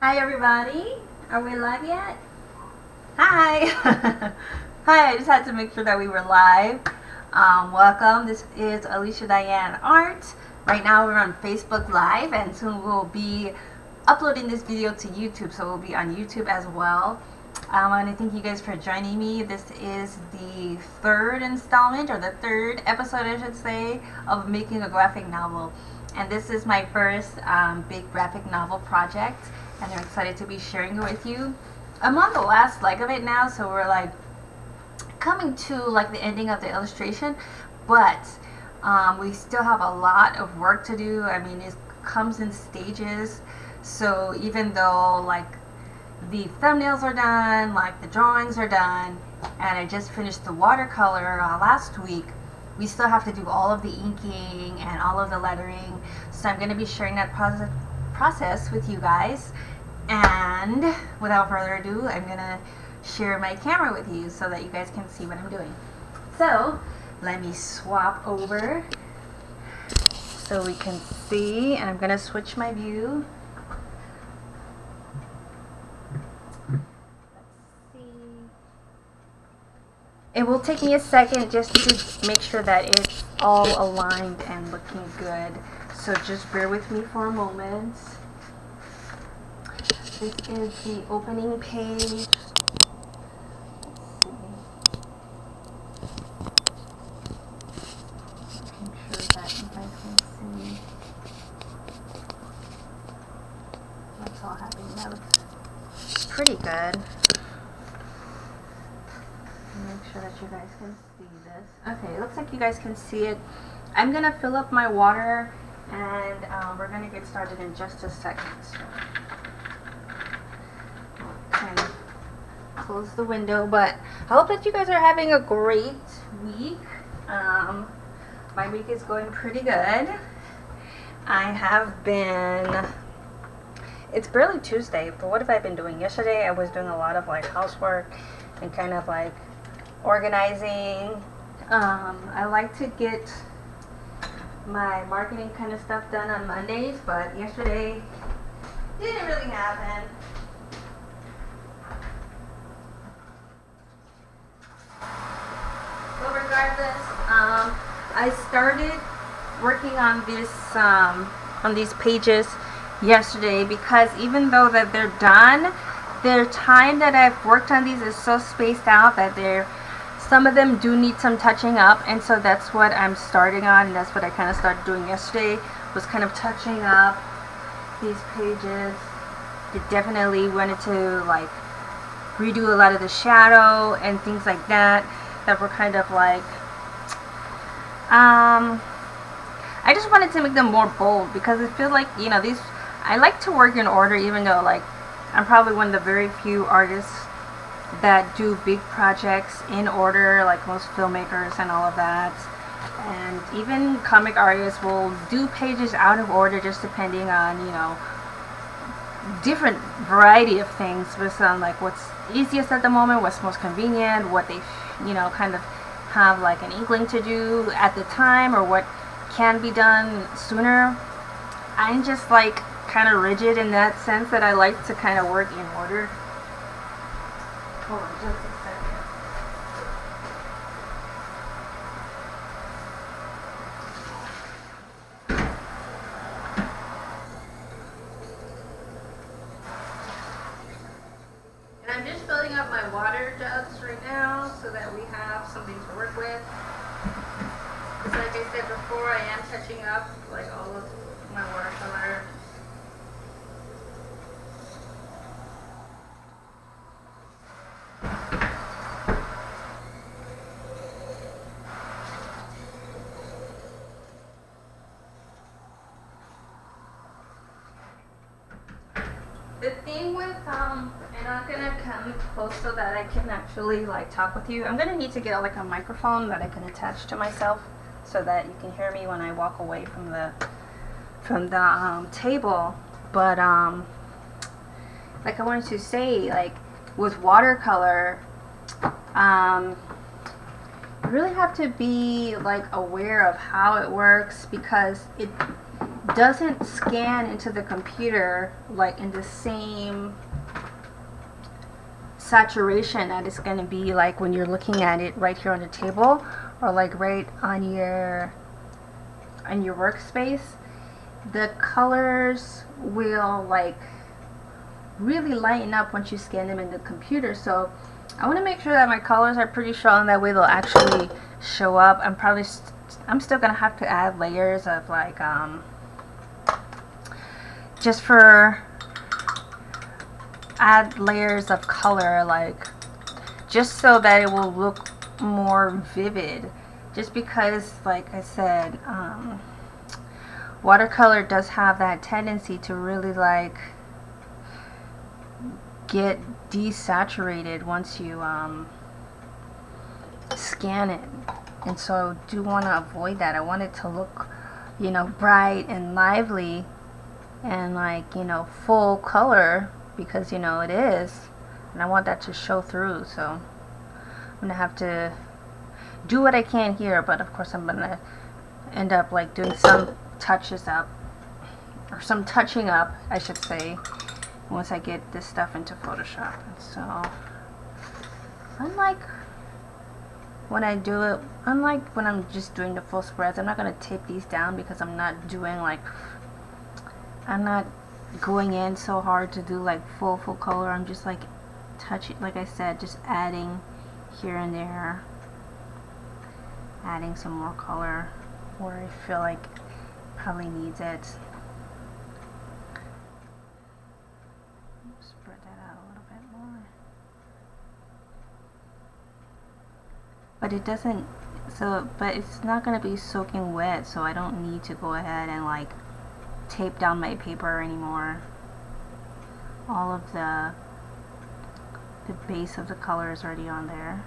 Hi everybody, are we live yet? Hi! Hi, I just had to make sure that we were live. Welcome, this is Alicia Dianne Art. Right now we're on Facebook Live and soon we'll be uploading this video to YouTube, so we'll be on YouTube as well. I want to thank you guys for joining me. This is the third installment, or the third episode I should say, of making a graphic novel. And this is my first big graphic novel project, and I'm excited to be sharing it with you. I'm on the last leg of it now, so we're like coming to like the ending of the illustration, but we still have a lot of work to do. I mean, it comes in stages, so even though like the thumbnails are done, like the drawings are done, and I just finished the watercolor last week, we still have to do all of the inking and all of the lettering. So I'm going to be sharing that process with you guys. And without further ado, I'm going to share my camera with you so that you guys can see what I'm doing. So let me swap over so we can see, and I'm going to switch my view. It will take me a second just to make sure that it's all aligned and looking good. So just bear with me for a moment. This is the opening page. Let's see. Make sure that you guys can see. That's all happening. That looks pretty good. Make sure that you guys can see this. Okay, it looks like you guys can see it. I'm gonna fill up my water, and we're gonna get started in just a second. Kind of close the window, but I hope that you guys are having a great week. My week is going pretty good. I have been. It's barely Tuesday, but what have I been doing? Yesterday I was doing a lot of like housework and kind of like organizing. I like to get my marketing kind of stuff done on Mondays, but yesterday didn't really happen. But regardless, I started working on this on these pages yesterday, because even though that they're done, the time that I've worked on these is so spaced out that some of them do need some touching up, and so that's what I'm starting on, and that's what I kind of started doing yesterday, was kind of touching up these pages. I definitely wanted to like redo a lot of the shadow and things like that were kind of like I just wanted to make them more bold, because I feel like, you know, these, I like to work in order, even though like I'm probably one of the very few artists that do big projects in order, like most filmmakers and all of that. And even comic artists will do pages out of order, just depending on, you know, different variety of things based on like what's easiest at the moment, what's most convenient, what they, you know, kind of have like an inkling to do at the time, or what can be done sooner. I'm just like kind of rigid in that sense, that I like to kind of work in order. Hold on just a second. And I'm just filling up my water jugs right now so that we have something to work with. Because like I said before, I am touching up like all of my watercolor. The thing with, and I'm gonna come close so that I can actually like talk with you. I'm gonna need to get like a microphone that I can attach to myself so that you can hear me when I walk away from the table. But like I wanted to say, like with watercolor, you really have to be like aware of how it works, because doesn't scan into the computer like in the same saturation that it's going to be like when you're looking at it right here on the table, or like right on your workspace. The colors will like really lighten up once you scan them in the computer. So I want to make sure that my colors are pretty strong, that way they'll actually show up. I'm still gonna have to add layers of like just for add layers of color, like just so that it will look more vivid, just because like I said, watercolor does have that tendency to really like get desaturated once you scan it, and so I do want to avoid that. I want it to look, you know, bright and lively and like, you know, full color, because you know it is, and I want that to show through. So I'm gonna have to do what I can here, but of course I'm gonna end up like doing some touches up, or some touching up I should say, once I get this stuff into Photoshop. And so unlike when I do it, unlike when I'm just doing the full spreads, I'm not gonna tape these down, because I'm not doing like, I'm not going in so hard to do like full color. I'm just like touching, like I said, just adding here and there, adding some more color where I feel like probably needs it. Spread that out a little bit more. But it doesn't, so, but it's not going to be soaking wet, so I don't need to go ahead and like tape down my paper anymore. All of the base of the color is already on there.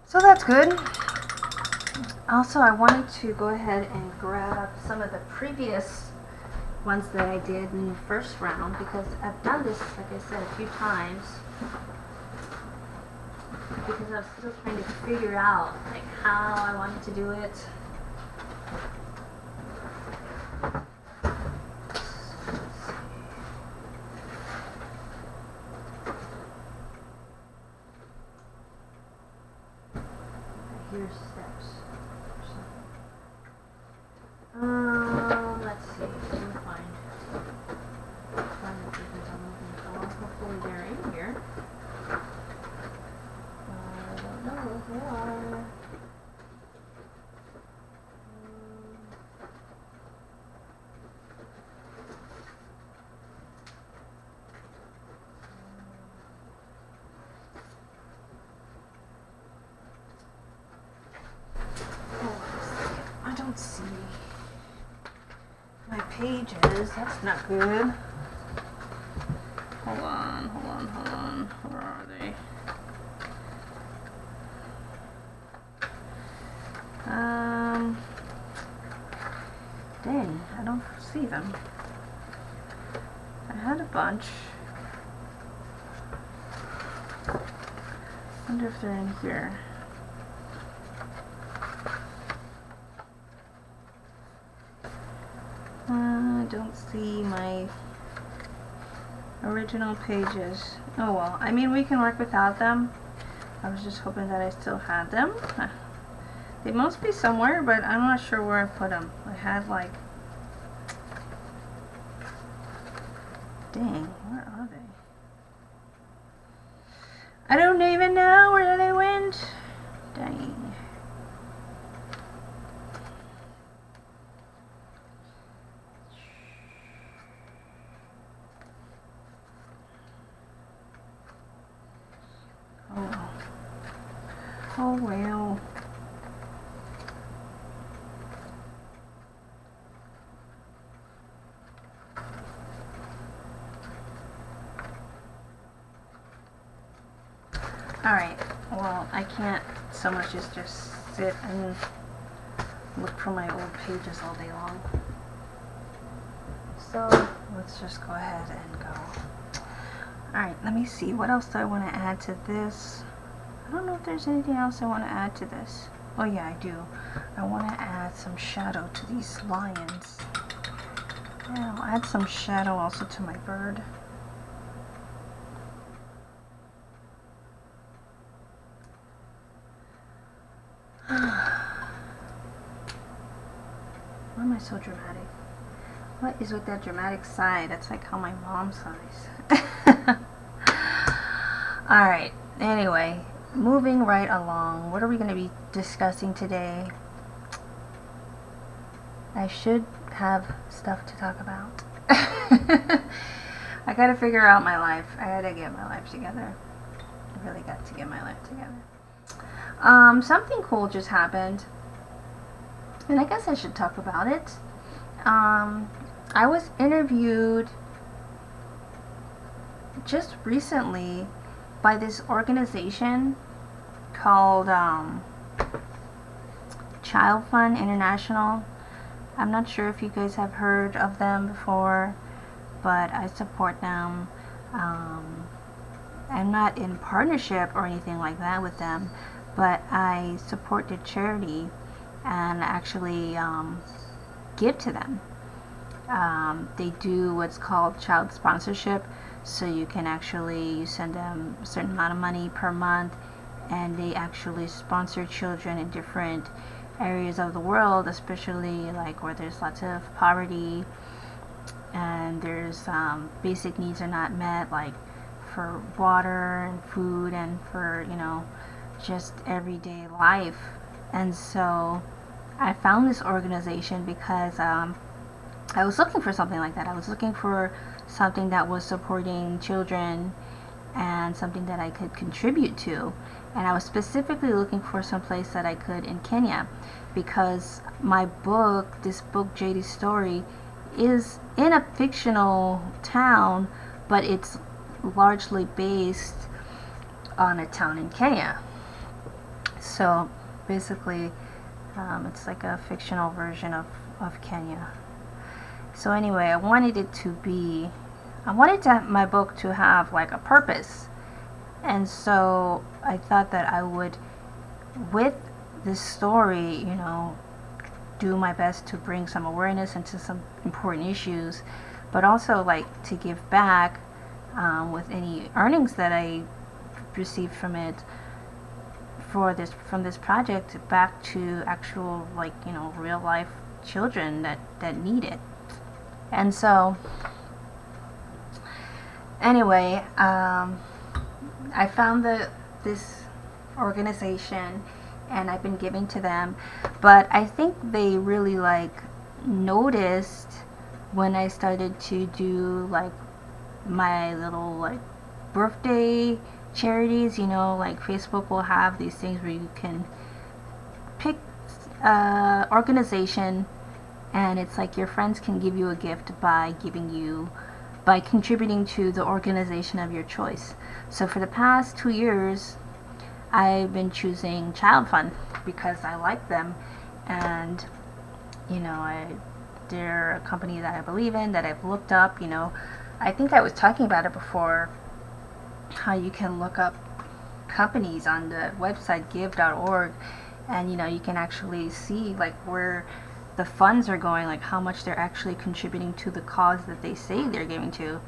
So that's good. Also, I wanted to go ahead and grab some of the previous ones that I did in the first round, because I've done this, like I said, a few times, because I was still trying to figure out like how I wanted to do it. Here's steps. Let's see. Let me find the things I'm looking for. Hopefully they're in here. I don't know if they are. I don't see my pages. That's not good. Hold on. Where are they? Dang, I don't see them. I had a bunch. Wonder if they're in here. I don't see my original pages. Oh well, I mean, we can work without them. I was just hoping that I still had them. They must be somewhere, but I'm not sure where I put them. I had like, dang, where are they? I don't even know where they went. Dang. Oh well. Alright, well, I can't so much as just sit and look for my old pages all day long. So, let's just go ahead and go. Alright, let me see. What else do I want to add to this? don't know if there's anything else I want to add to this. Oh yeah, I do. I want to add some shadow to these lions. Yeah, I'll add some shadow also to my bird. Why am I so dramatic? What is with that dramatic side? That's like how my mom sighs. Alright, anyway, moving right along. What are we going to be discussing today? I should have stuff to talk about. I gotta figure out my life. I gotta get my life together. I really got to get my life together. Something cool just happened, and I guess I should talk about it. I was interviewed just recently by this organization called Child Fund International. I'm not sure if you guys have heard of them before, but I support them. I'm not in partnership or anything like that with them, but I support their charity and actually give to them. They do what's called child sponsorship, so you can you send them a certain amount of money per month, and they actually sponsor children in different areas of the world, especially like where there's lots of poverty and there's basic needs are not met, like for water and food and for, you know, just everyday life. And so I found this organization because I was looking for something like that. I was looking for something that was supporting children and something that I could contribute to. And I was specifically looking for some place that I could in Kenya, because my book, this book, Jaydi's Story, is in a fictional town, but it's largely based on a town in Kenya. So basically, it's like a fictional version of Kenya. So anyway, I wanted my book to have like a purpose. And so I thought that I would, with this story, you know, do my best to bring some awareness into some important issues, but also like to give back with any earnings that I received from it from this project back to actual, like, you know, real life children that need it. And so anyway, I found this organization and I've been giving to them, but I think they really like noticed when I started to do like my little like birthday charities. You know, like Facebook will have these things where you can pick organization, and it's like your friends can give you a gift by contributing to the organization of your choice. So for the past 2 years, I've been choosing Child Fund because I like them, and you know, they're a company that I believe in, that I've looked up. You know, I think I was talking about it before, how you can look up companies on the website give.org, and you know, you can actually see like where the funds are going, like how much they're actually contributing to the cause that they say they're giving to.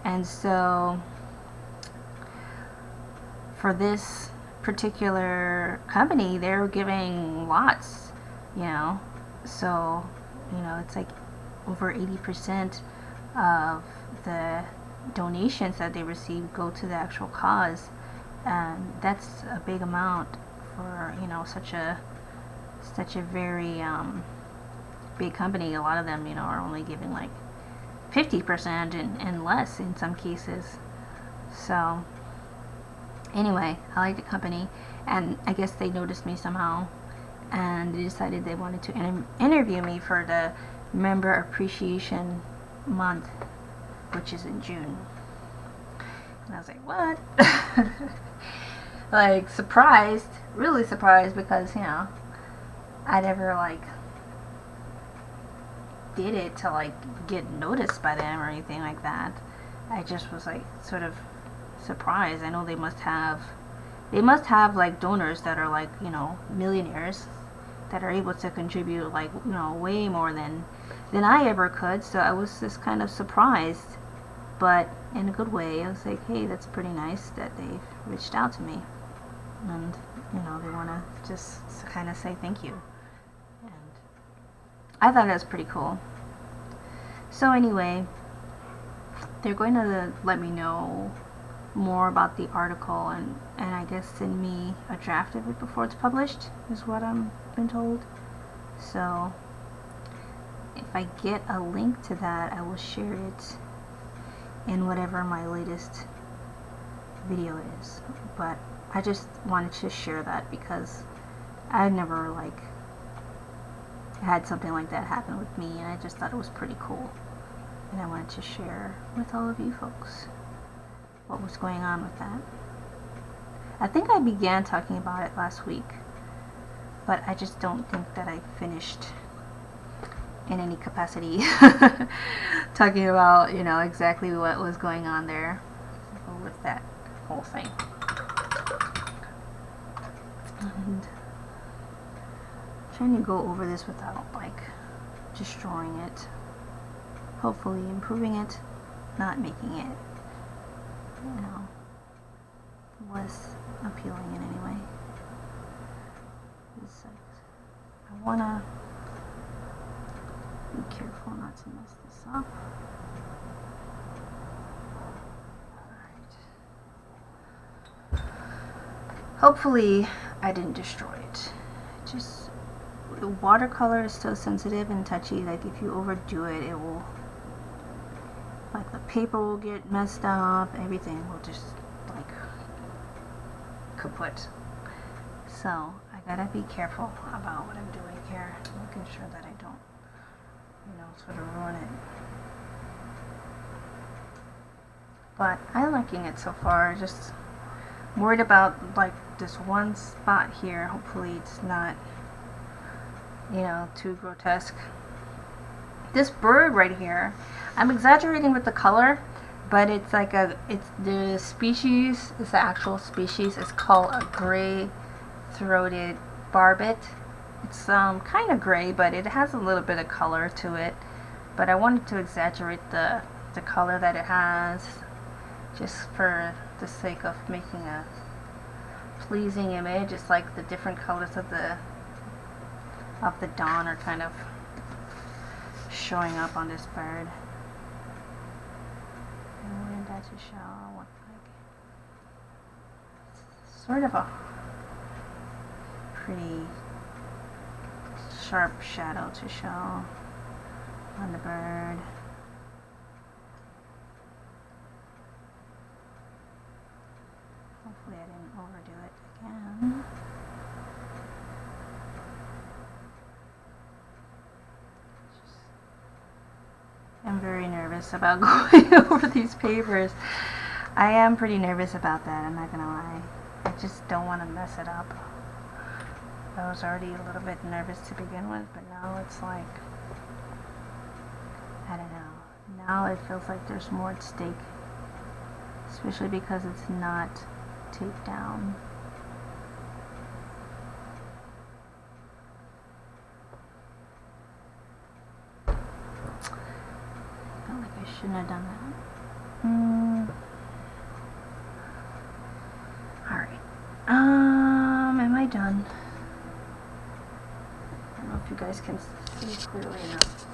And so for this particular company, they're giving lots, you know, so you know, it's like over 80% of the donations that they receive go to the actual cause, and that's a big amount for, you know, such a very big company. A lot of them, you know, are only giving like 50% and less in some cases. So anyway, I like the company, and I guess they noticed me somehow, and they decided they wanted to interview me for the Member Appreciation Month, which is in June. And I was like, what? Like, surprised, really surprised, because, you know, I never like did it to like get noticed by them or anything like that. I just was like sort of surprised. I know they must have they must have like donors that are like, you know, millionaires that are able to contribute like, you know, way more than I ever could. So I was just kind of surprised, but in a good way. I was like, hey, that's pretty nice that they've reached out to me, and you know, they want to just kind of say thank you. And I thought that was pretty cool. So anyway, they're going to let me know more about the article, and I guess send me a draft of it before it's published, is what I'm been told. So if I get a link to that, I will share it in whatever my latest video is. But I just wanted to share that because I never like had something like that happen with me, and I just thought it was pretty cool, and I wanted to share with all of you folks what was going on with that. I think I began talking about it last week, but I just don't think that I finished in any capacity talking about, you know, exactly what was going on there with that whole thing. And trying to go over this without like destroying it, hopefully improving it, not making it, you know, less appealing in any way. I wanna be careful not to mess this up. Alright. Hopefully I didn't destroy it. Just, the watercolor is still sensitive and touchy. Like if you overdo it, it will, like the paper will get messed up, everything will just like kaput. So I gotta be careful about what I'm doing here, making sure that I don't, you know, sort of ruin it. But I'm liking it so far. Just worried about like this one spot here. Hopefully it's not, you know, too grotesque. This bird right here, I'm exaggerating with the color, but it's like it's the species, it's the actual species, it's called a gray-throated barbet. It's kind of gray, but it has a little bit of color to it. But I wanted to exaggerate the color that it has, just for the sake of making a pleasing image. It's like the different colors of the dawn are kind of showing up on this bird. I wanted that to show what, like, sort of a pretty sharp shadow to show on the bird. Hopefully I didn't overdo it again. I'm very nervous about going over these papers. I am pretty nervous about that, I'm not gonna lie. I just don't want to mess it up. I was already a little bit nervous to begin with, but now it's like, I don't know. Now it feels like there's more at stake, especially because it's not taped down. Shouldn't have done that. Alright. Am I done? I don't know if you guys can see clearly enough.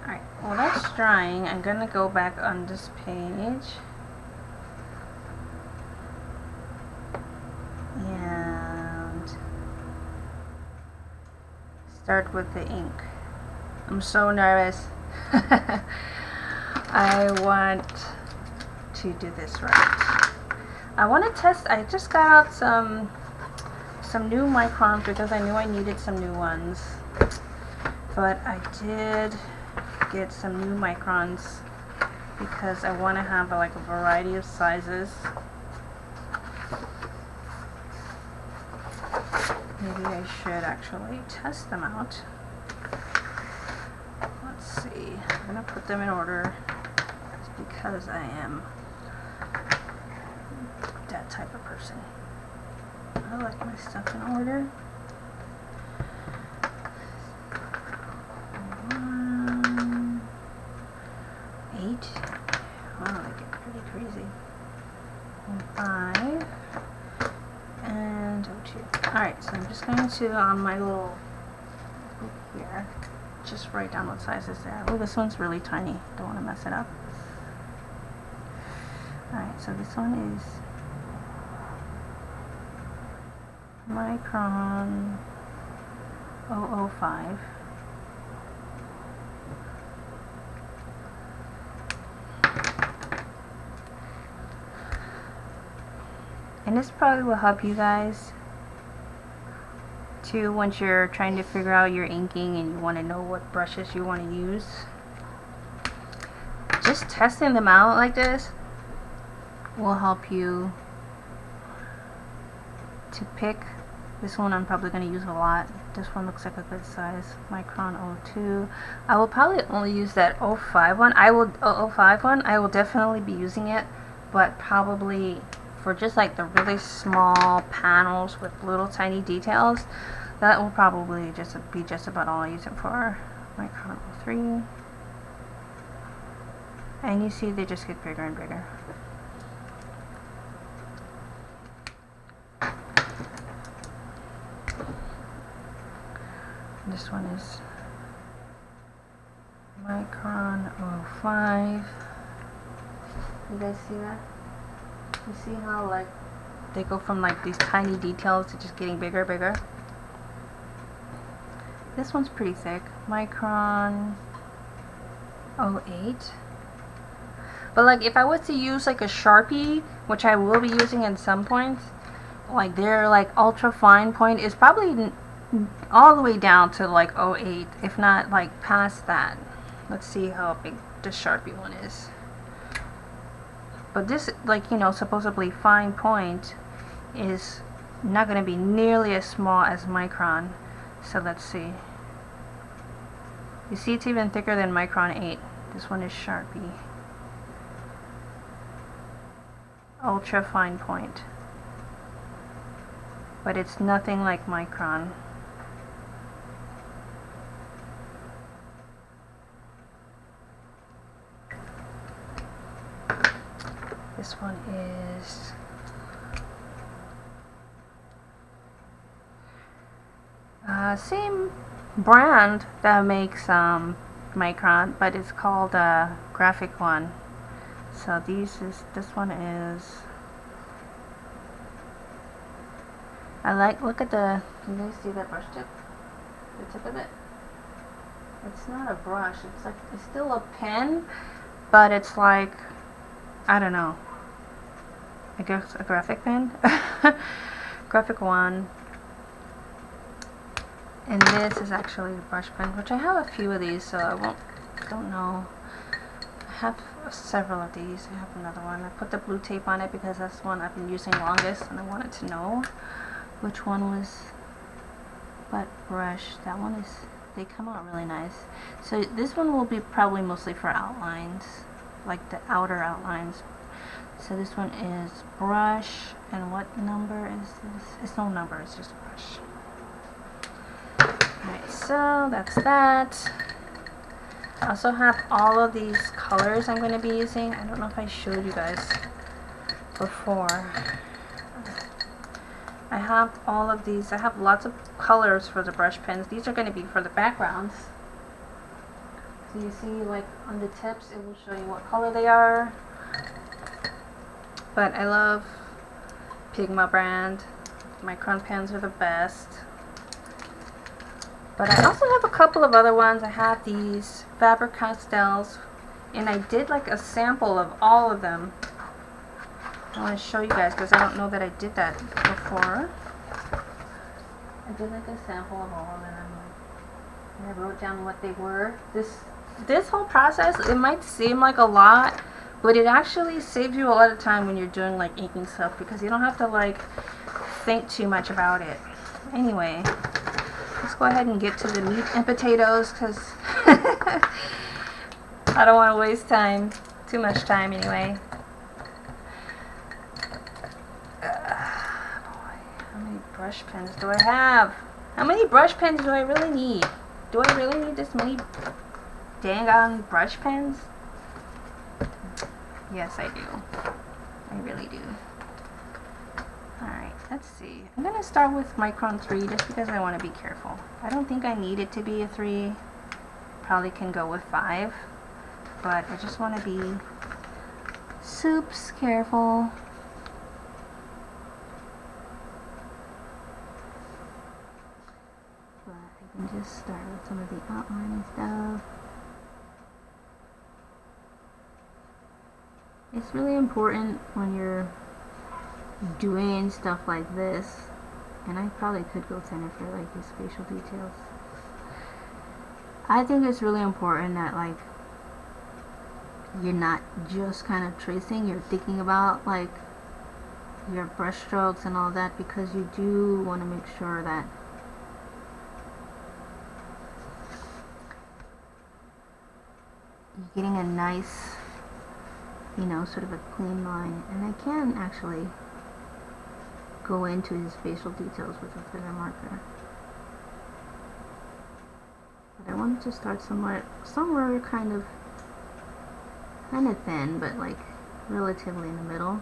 Alright, well that's drying. I'm gonna go back on this page. Start with the ink. I'm so nervous. I want to do this right. I want to test. I just got out some new microns because I knew I needed some new ones. But I did get some new microns because I want to have like a variety of sizes. Maybe maybe I should actually test them out. Let's see. I'm gonna put them in order because I am that type of person. I like my stuff in order. 1, 8. Wow, they get pretty crazy. 5 and 2. Alright, so I'm just going to on my little book here just write down what sizes they are. Oh, this one's really tiny. Don't want to mess it up. Alright, so this one is micron 005. And this probably will help you guys too once you're trying to figure out your inking and you want to know what brushes you want to use. Just testing them out like this will help you to pick. This one I'm probably going to use a lot. This one looks like a good size. Micron 02. I will probably only use that 05 one. 005 one. I will definitely be using it, but probably for just like the really small panels with little tiny details, that will probably be just about all I use it for. Micron 03. And you see they just get bigger and bigger. This one is Micron 05. You guys see that? You see how like they go from like these tiny details to just getting bigger and bigger? This one's pretty thick. Micron 08. But like if I was to use like a Sharpie, which I will be using at some points, like their like ultra fine point is probably all the way down to like 08, if not like past that. Let's see how big the Sharpie one is. But this, like, you know, supposedly fine point is not going to be nearly as small as micron. So let's see. You see it's even thicker than micron 8. This one is Sharpie. Ultra fine point. But it's nothing like micron. This one is same brand that makes micron, but it's called Graphic One. So this one is, I like, look at the, can you see that brush tip? The tip of it? It's not a brush, it's like, it's still a pen, but it's like, I don't know, I guess a graphic pen. Graphic One. And this is actually a brush pen, which I have a few of these, so don't know. I have several of these. I have another one. I put the blue tape on it because that's the one I've been using longest, and I wanted to know which one was what brush. That one is, they come out really nice. So this one will be probably mostly for outlines, like the outer outlines. So this one is brush, and what number is this? It's no number, it's just brush. Alright, so that's that. I also have all of these colors I'm going to be using. I don't know if I showed you guys before. I have all of these. I have lots of colors for the brush pens. These are going to be for the backgrounds. So you see, like on the tips, it will show you what color they are. But I love Pigma brand. Micron pens are the best. But I also have a couple of other ones. I have these Faber-Castells, and I did like a sample of all of them. I want to show you guys because I don't know that I did that before. I did like a sample of all of them, and I wrote down what they were. This whole process, it might seem like a lot, but it actually saves you a lot of time when you're doing like inking stuff, because you don't have to like think too much about it. Anyway, let's go ahead and get to the meat and potatoes because I don't want to waste time. Too much time anyway. How many brush pens do I have? How many brush pens do I really need? Do I really need this many dang on brush pens? Yes, I do. I really do. Alright, let's see. I'm going to start with micron 3 just because I want to be careful. I don't think I need it to be a 3. Probably can go with 5. But I just want to be soups careful. But I can just start with some of the outlining stuff. It's really important when you're doing stuff like this, and I probably could go thinner for like these facial details. I think it's really important that like you're not just kind of tracing, you're thinking about like your brush strokes and all that, because you do want to make sure that you're getting a nice, you know, sort of a clean line. And I can actually go into his facial details with a thinner marker. But I wanted to start somewhere kind of thin, but like relatively in the middle,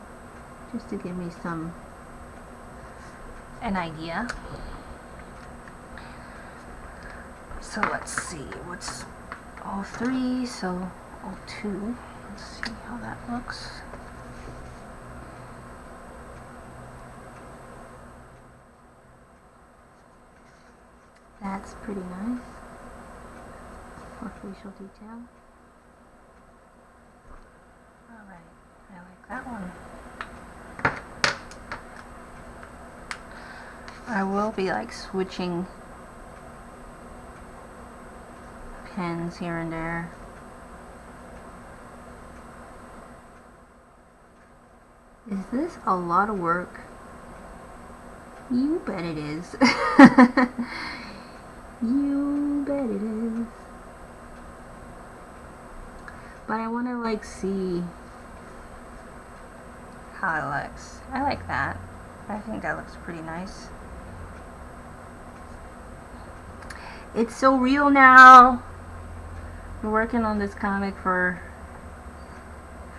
just to give me an idea. So let's see, what's 03, so 02. Let's see how that looks. That's pretty nice for facial detail. Alright, I like that one. I will be like switching pens here and there. Is this a lot of work? You bet it is. You bet it is. But I want to like see how it looks. I like that. I think that looks pretty nice. It's so real now. We're working on this comic for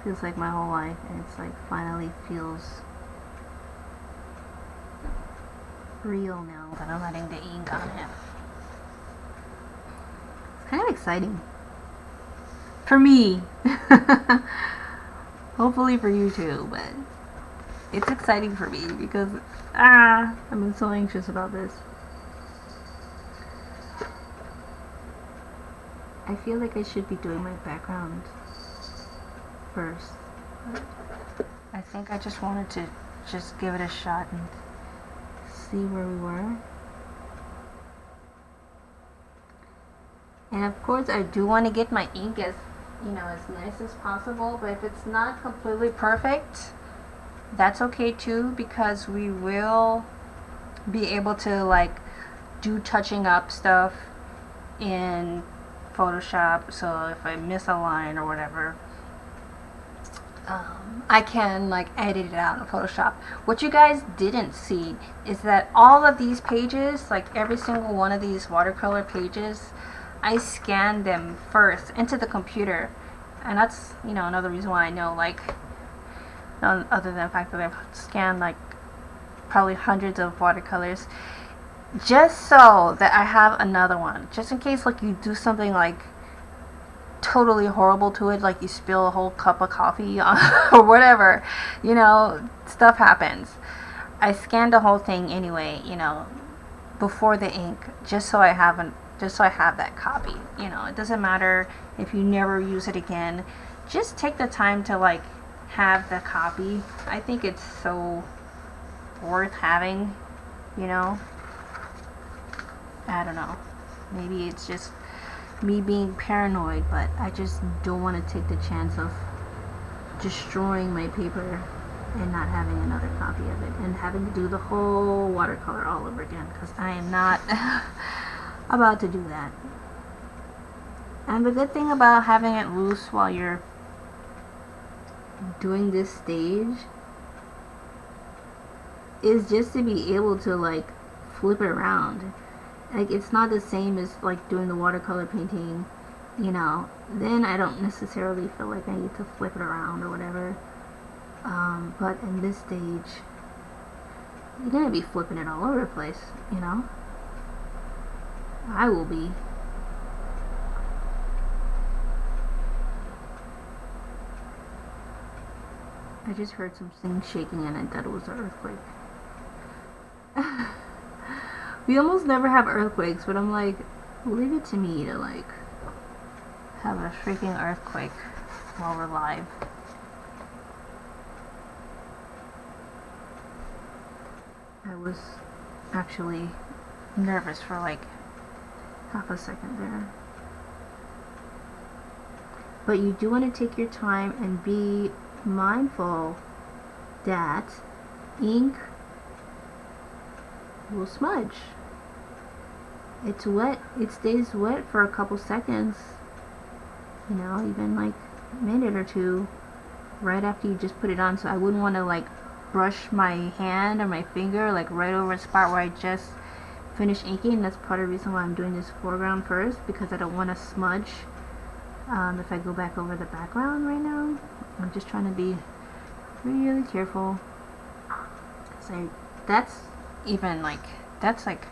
feels like my whole life, and it's like finally feels real now that I'm letting the ink on it. It's kind of exciting for me. Hopefully for you too, but it's exciting for me because I've been so anxious about this. I feel like I should be doing my background first. I think I just wanted to just give it a shot and see where we were. And of course I do want to get my ink as, you know, as nice as possible, but if it's not completely perfect, that's okay too, because we will be able to like do touching up stuff in Photoshop. So if I miss a line or whatever, I can like edit it out in Photoshop. What you guys didn't see is that all of these pages, like every single one of these watercolor pages, I scanned them first into the computer. And that's, you know, another reason why I know, like, other than the fact that I've scanned like probably hundreds of watercolors, just so that I have another one, just in case like you do something like totally horrible to it, like you spill a whole cup of coffee or whatever, you know, stuff happens. I scanned the whole thing anyway, you know, before the ink, just so I have that copy. You know, it doesn't matter if you never use it again, just take the time to like have the copy. I think it's so worth having, you know. I don't know, maybe it's just me being paranoid, but I just don't want to take the chance of destroying my paper and not having another copy of it and having to do the whole watercolor all over again, because I am not about to do that. And the good thing about having it loose while you're doing this stage is just to be able to like flip it around. Like, it's not the same as like doing the watercolor painting, you know. Then I don't necessarily feel like I need to flip it around or whatever. But in this stage, you're gonna be flipping it all over the place, you know. I will be. I just heard some things shaking and I thought it was an earthquake. We almost never have earthquakes, but I'm like, leave it to me to like have a freaking earthquake while we're live. I was actually nervous for like half a second there. But you do want to take your time and be mindful that ink will smudge. It's wet, it stays wet for a couple seconds, you know, even like a minute or two right after you just put it on. So I wouldn't want to like brush my hand or my finger like right over a spot where I just finished inking. That's part of the reason why I'm doing this foreground first, because I don't want to smudge if I go back over the background right now. I'm just trying to be really careful. So that's even like, that's like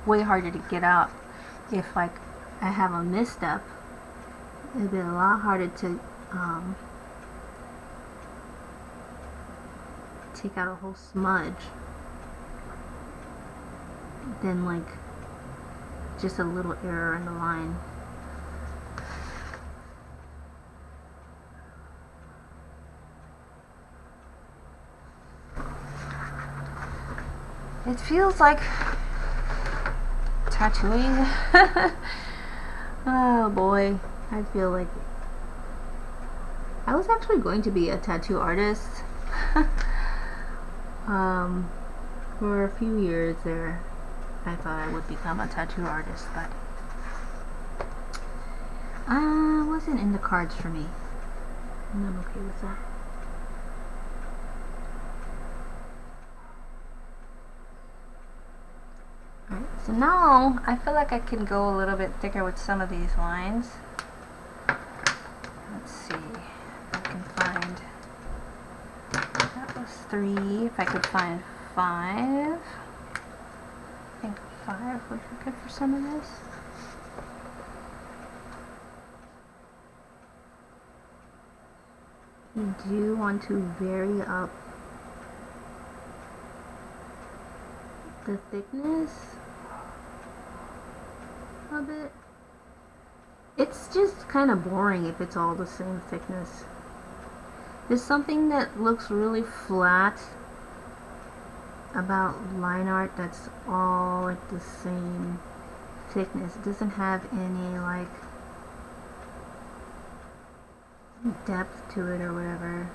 way harder to get out. If like I have a misstep, it'd be a lot harder to take out a whole smudge than like just a little error in the line. It feels like tattooing. Oh boy, I feel like I was actually going to be a tattoo artist for a few years there. I thought I would become a tattoo artist, but wasn't in the cards for me, and I'm okay with that. Alright, so now I feel like I can go a little bit thicker with some of these lines. Let's see if I can find, that was 3, if I could find 5. I think 5 would be good for some of this. You do want to vary up the thickness a bit. It's just kind of boring if it's all the same thickness. There's something that looks really flat about line art that's all like the same thickness. It doesn't have any like depth to it or whatever.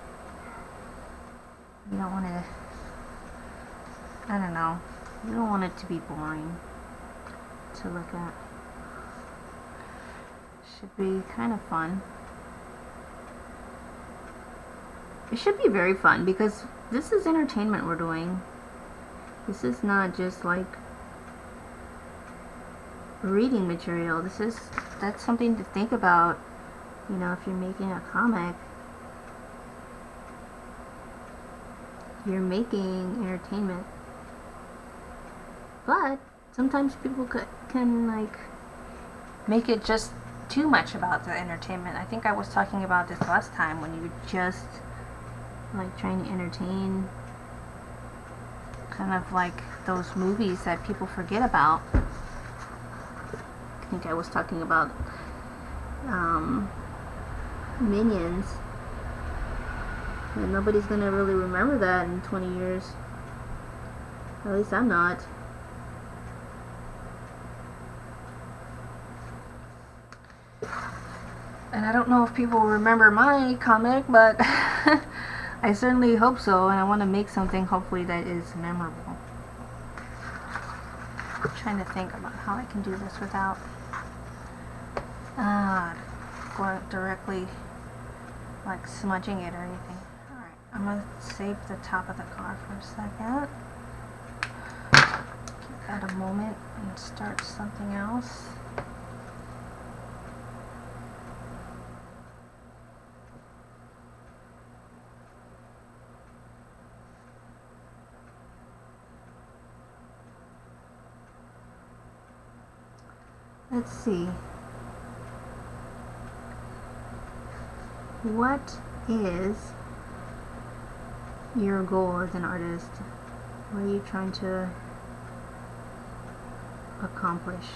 You don't want to, I don't know, you don't want it to be boring to look at. Should be kind of fun. It should be very fun because this is entertainment we're doing. This is not just like reading material. That's something to think about. You know, if you're making a comic, you're making entertainment. But sometimes people can like make it just too much about the entertainment. I think I was talking about this last time, when you're just like trying to entertain, kind of like those movies that people forget about. I think I was talking about Minions. And nobody's gonna really remember that in 20 years. At least I'm not. And I don't know if people remember my comic, but I I certainly hope so, and I want to make something hopefully that is memorable. I'm trying to think about how I can do this without going directly like smudging it or anything. Alright, I'm going to save the top of the car for a second. Give that a moment and start something else. Let's see. What is your goal as an artist? What are you trying to accomplish?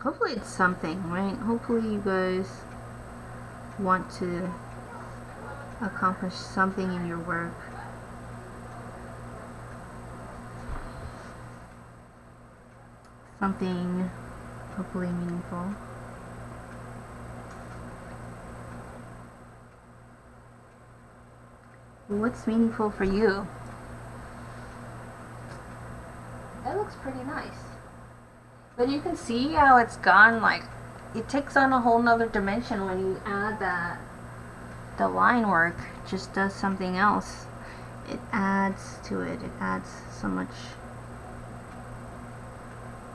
Hopefully it's something, right? Hopefully you guys want to accomplish something in your work. Something hopefully meaningful. What's meaningful for you? That looks pretty nice. But you can see how it's gone, like, it takes on a whole nother dimension when you add that. The line work just does something else. It adds to it. It adds so much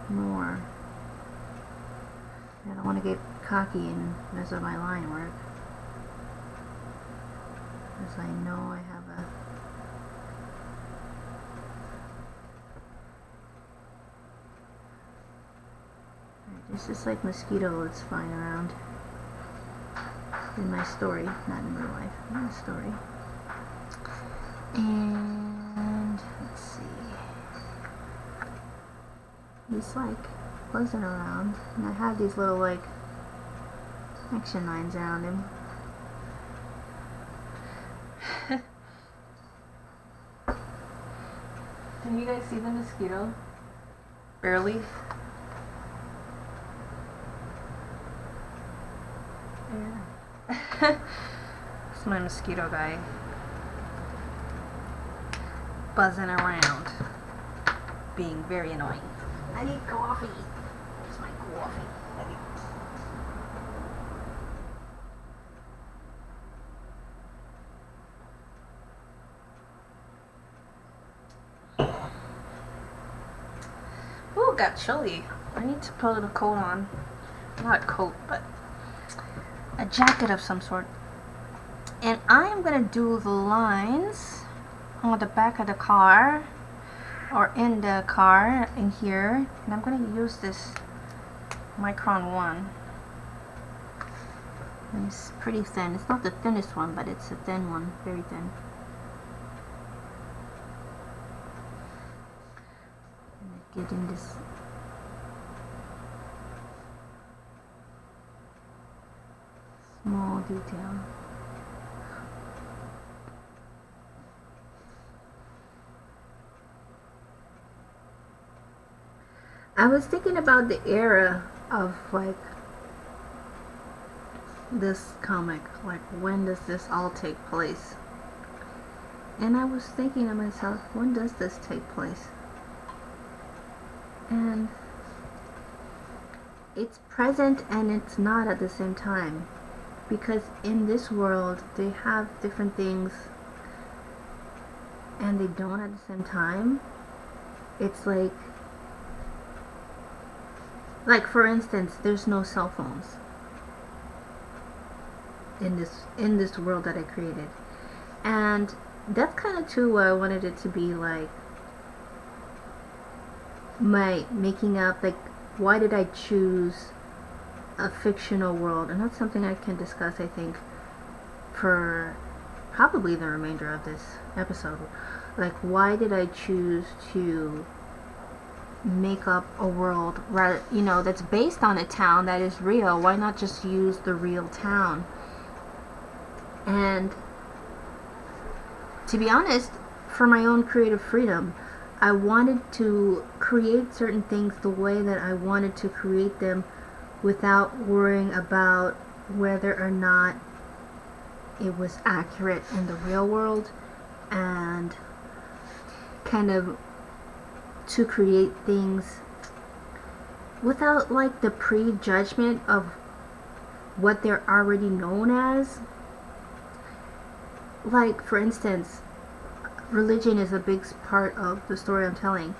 more. I don't want to get cocky and mess up my line work, because I know I have a there's this like mosquito that's flying around in my story, not in real life, in my story. And let's see, he's like buzzing around, and I have these little like action lines around him. Can you guys see the mosquito? Barely. Yeah. It's my mosquito guy buzzing around, being very annoying. I need coffee. Where's my coffee? Ooh, it got chilly. I need to put a coat on. Not a coat, but a jacket of some sort. And I am going to do the lines on the back of the car, or in the car in here, and I'm going to use this Micron 1. And it's pretty thin. It's not the thinnest one, but it's a thin one, very thin. Get in this small detail. I was thinking about the era of like this comic, like when does this all take place? And I was thinking to myself, when does this take place? And it's present and it's not at the same time, because in this world they have different things and they don't at the same time. It's like for instance, there's no cell phones in this world that I created, and that's kind of too what I wanted it to be like. My making up, like, why did I choose a fictional world? And that's something I can discuss, I think, for probably the remainder of this episode. Like, why did I choose to make up a world, rather, you know, that's based on a town that is real? Why not just use the real town? And to be honest, for my own creative freedom, I wanted to create certain things the way that I wanted to create them, without worrying about whether or not it was accurate in the real world, and kind of to create things without like the prejudgment of what they're already known as. Like, for instance, religion is a big part of the story I'm telling,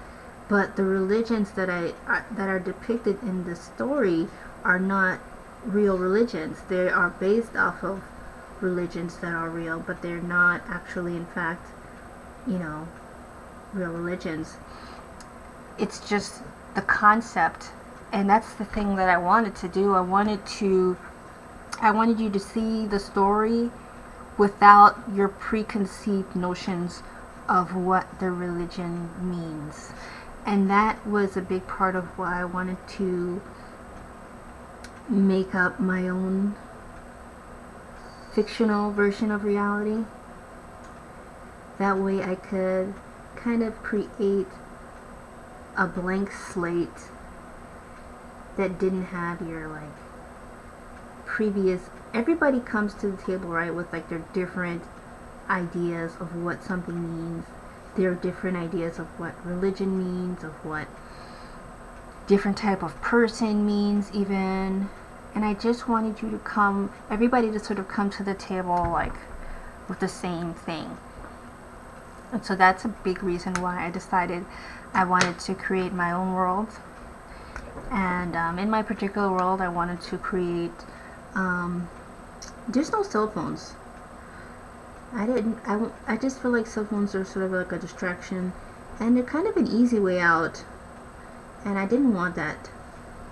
but the religions that are depicted in the story are not real religions. They are based off of religions that are real, but they're not actually, in fact, real religions. It's just the concept, and that's the thing that I wanted to do. I wanted you to see the story without your preconceived notions of what the religion means. And that was a big part of why I wanted to make up my own fictional version of reality. That way I could kind of create a blank slate that didn't have your like previous. Everybody comes to the table, right, with like their different ideas of what something means, their different ideas of what religion means, of what different type of person means even. And I just wanted you to come, everybody to sort of come to the table like with the same thing. And so that's a big reason why I decided I wanted to create my own world. And in my particular world, I wanted to create there's no cell phones. I just feel like cell phones are sort of like a distraction, and they're kind of an easy way out, and I didn't want that.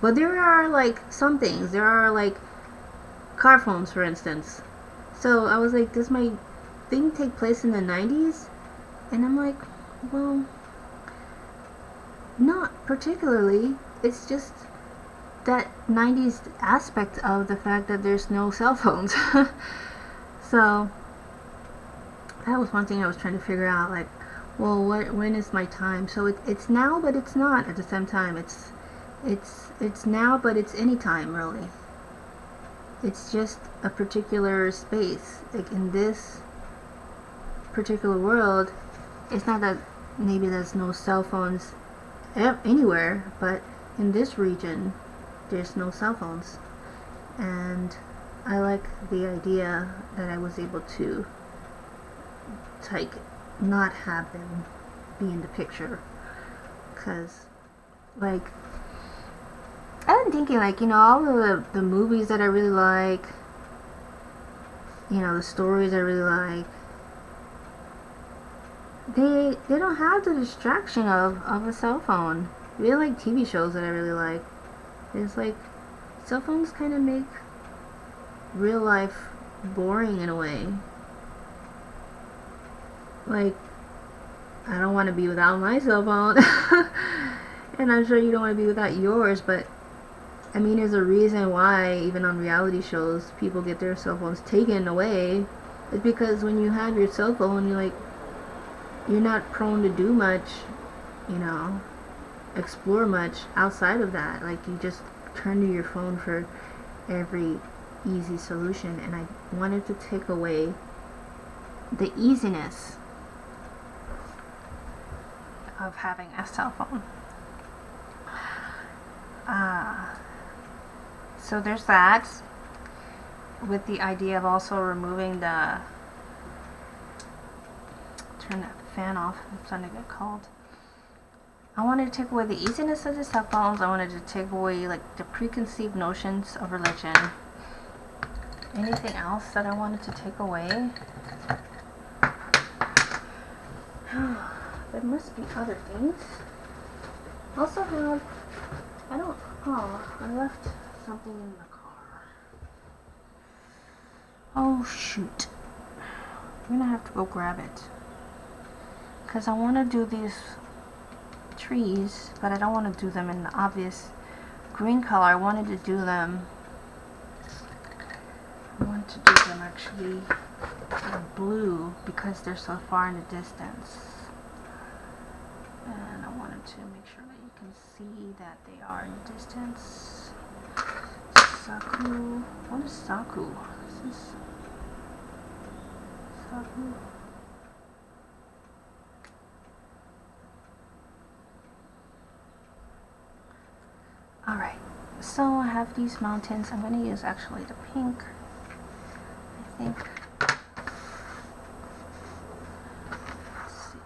But there are like some things. There are like car phones, for instance. So I was like, does my thing take place in the 90s? And I'm like, well, not particularly. It's just that 90s aspect of the fact that there's no cell phones. So that was one thing I was trying to figure out, like, well, when is my time? So it's now, but it's not at the same time. It's now, but it's any time, really. It's just a particular space. Like in this particular world, it's not that maybe there's no cell phones anywhere, but in this region there's no cell phones. And I like the idea that I was able to like not have them be in the picture, because like I've been thinking, like, all of the movies that I really like, the stories I really like, they don't have the distraction of a cell phone. Even like TV shows that I really like, it's like cell phones kind of make real life boring in a way. Like, I don't want to be without my cell phone. And I'm sure you don't want to be without yours, but I mean, there's a reason why even on reality shows people get their cell phones taken away. It's because when you have your cell phone, you're not prone to do much, explore much outside of that. Like, you just turn to your phone for every easy solution, and I wanted to take away the easiness of having a cell phone. So there's that, with the idea of also removing turn that fan off, it's starting to get cold. I wanted to take away the easiness of the cell phones. I wanted to take away like the preconceived notions of religion. Anything else that I wanted to take away? There must be other things. Also have, I left something in the car. Oh shoot. I'm gonna have to go grab it. Because I want to do these trees, but I don't want to do them in the obvious green color. I wanted to do them actually in blue, because they're so far in the distance. And I wanted to make sure that you can see that they are in the distance. Saku. What is Saku? This is talking. Alright, so I have these mountains. I'm going to use actually the pink, I think. Let's see.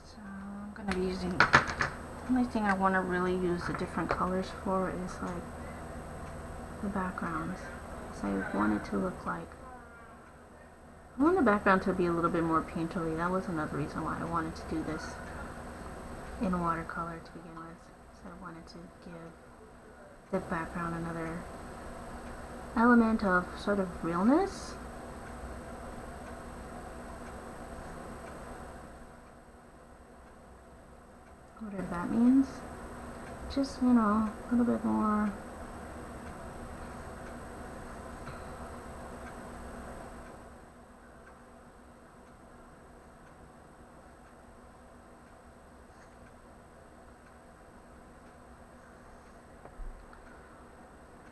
So I'm going to be using, the only thing I want to really use the different colors for is like the backgrounds. So I want it to look like, I want the background to be a little bit more painterly. That was another reason why I wanted to do this in watercolor to begin with. So I wanted to give the background another element of sort of realness. Whatever that means. Just, you know, a little bit more.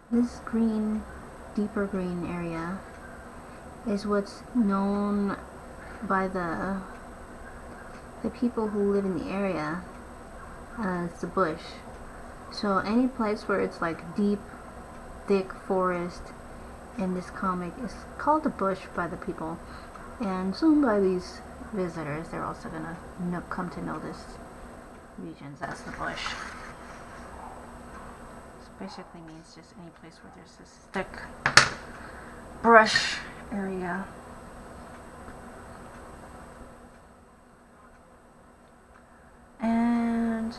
This green, deeper green area is what's known by the people who live in the area as the bush. So any place where it's like deep, thick forest in this comic is called the bush by the people, and soon by these visitors they're also gonna come to know this regions as the bush. Basically means just any place where there's this thick brush area. And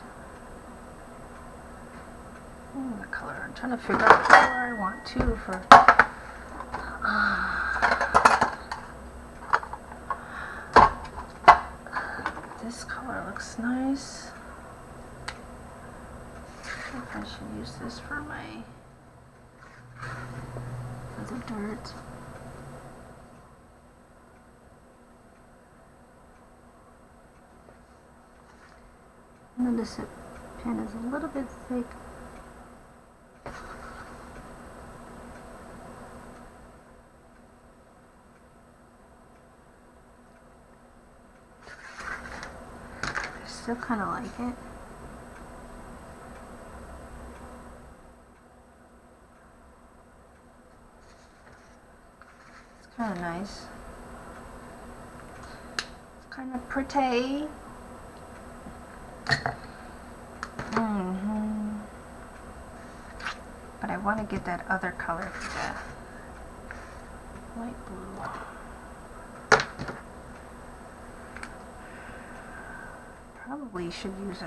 the color, I'm trying to figure out what color I want to for this color looks nice. I think I should use this for the dirt. And then this pen is a little bit thick. I still kind of like it. Kind of nice. It's kind of pretty. But I want to get that other color for the light blue. Probably should use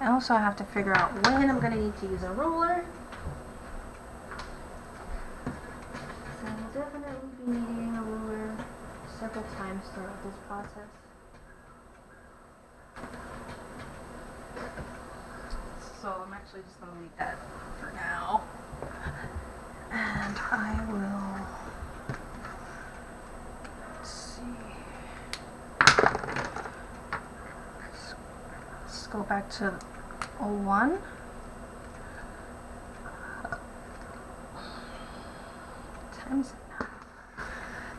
I also have to figure out when I'm going to need to use a ruler. Definitely be needing a ruler several times throughout this process. So I'm actually just going to leave that for now. And I will, let's see, let's go back to 01.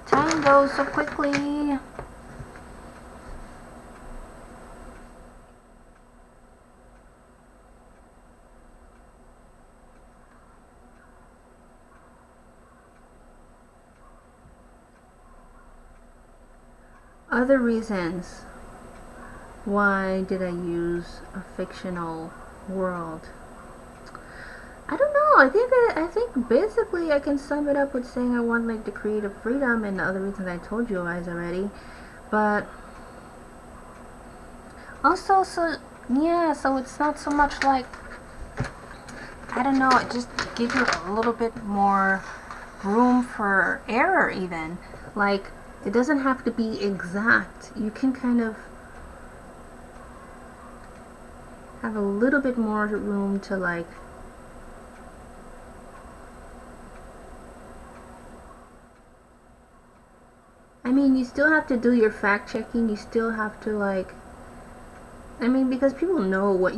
Time goes so quickly. Other reasons why did I use a fictional world? I don't know. I think basically I can sum it up with saying I want like the creative freedom, and the other reasons I told you guys already. But also, so it's not so much like, I don't know, it just gives you a little bit more room for error even. Like, it doesn't have to be exact. You can kind of have a little bit more room to like I mean, you still have to do your fact checking. You still have to like, I mean, because people know what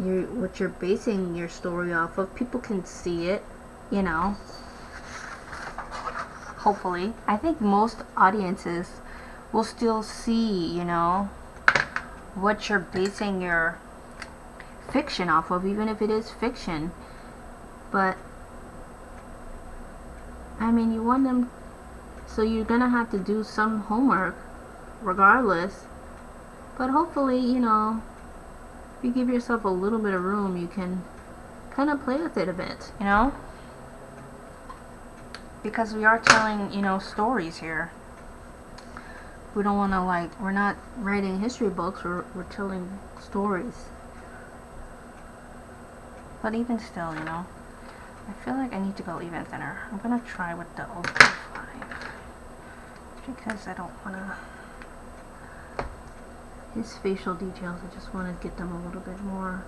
you're basing your story off of. People can see it, you know. Hopefully, I think most audiences will still see, you know, what you're basing your fiction off of, even if it is fiction. But I mean, you want them, so you're gonna have to do some homework regardless. But hopefully, you know, if you give yourself a little bit of room, you can kind of play with it a bit, you know? Because we are telling, you know, stories here. We don't want to, like, we're not writing history books, we're telling stories. But even still, you know, I feel like I need to go even thinner. I'm gonna try with the 0.5 because I don't want to, his facial details, I just want to get them a little bit more.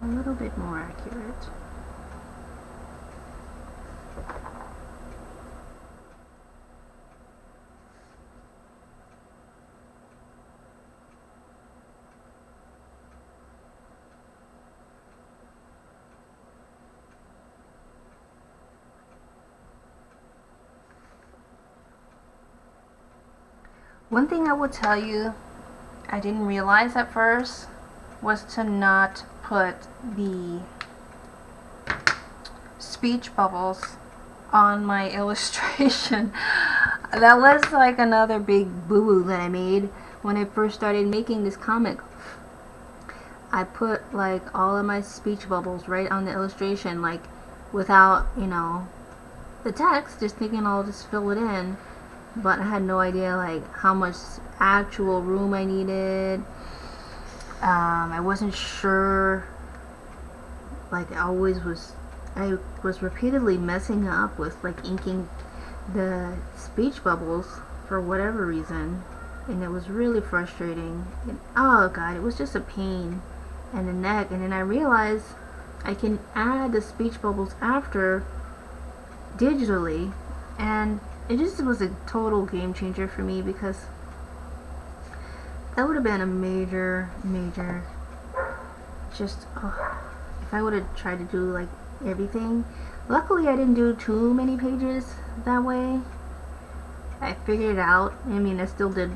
A little bit more accurate. One thing I would tell you, I didn't realize at first, was to not put the speech bubbles on my illustration. That was like another big boo-boo that I made when I first started making this comic. I put like all of my speech bubbles right on the illustration, like without, you know, the text, just thinking I'll just fill it in. But I had no idea like how much actual room I needed. I wasn't sure. Like I was repeatedly messing up with like inking the speech bubbles for whatever reason, and it was really frustrating. And, oh god, it was just a pain in the neck. And then I realized I can add the speech bubbles after digitally, and it just was a total game changer for me, because that would have been a major just if I would have tried to do like everything. Luckily I didn't do too many pages that way. I figured it out. I mean, I still did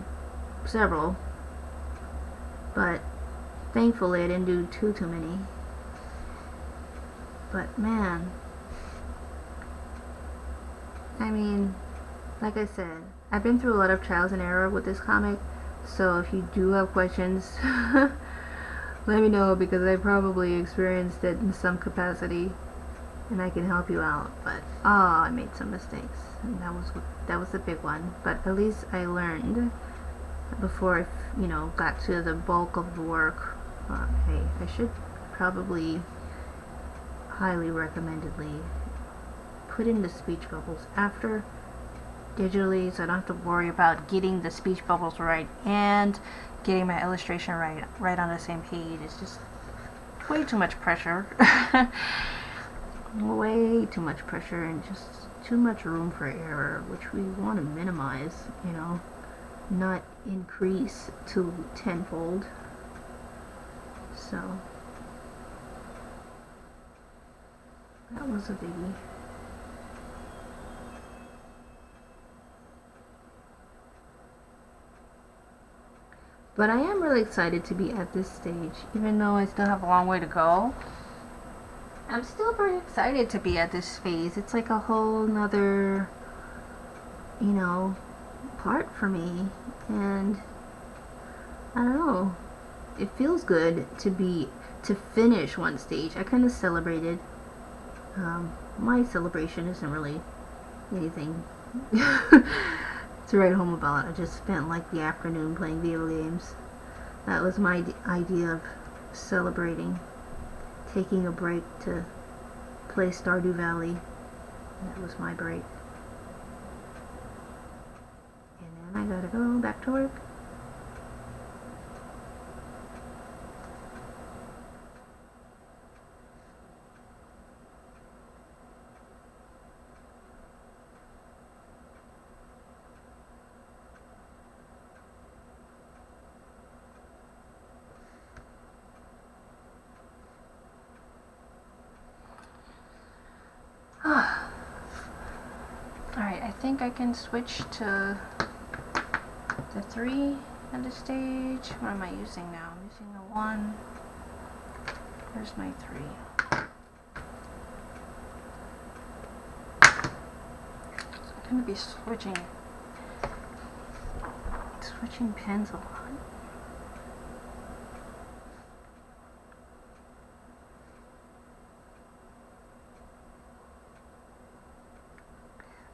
several, but thankfully I didn't do too many. But man, I mean, like I said, I've been through a lot of trials and error with this comic, so if you do have questions, let me know, because I probably experienced it in some capacity, and I can help you out. But I made some mistakes, and that was a big one. But at least I learned before I, you know, got to the bulk of the work. Hey, I should probably highly recommendedly put in the speech bubbles after digitally, so I don't have to worry about getting the speech bubbles right and getting my illustration right on the same page. It's just way too much pressure. Way too much pressure, and just too much room for error, which we want to minimize, you know, not increase to tenfold. So that was a biggie. But I am really excited to be at this stage, even though I still have a long way to go. I'm still very excited to be at this phase. It's like a whole nother, you know, part for me. And I don't know, it feels good to finish one stage. I kind of celebrated. My celebration isn't really anything to write home about. I just spent like the afternoon playing video games. That was my idea of celebrating. Taking a break to play Stardew Valley. That was my break. And then I gotta go back to work. I think I can switch to the 3 at the stage. What am I using now? I'm using the 1. Where's my 3? I'm going to be switching pens a lot.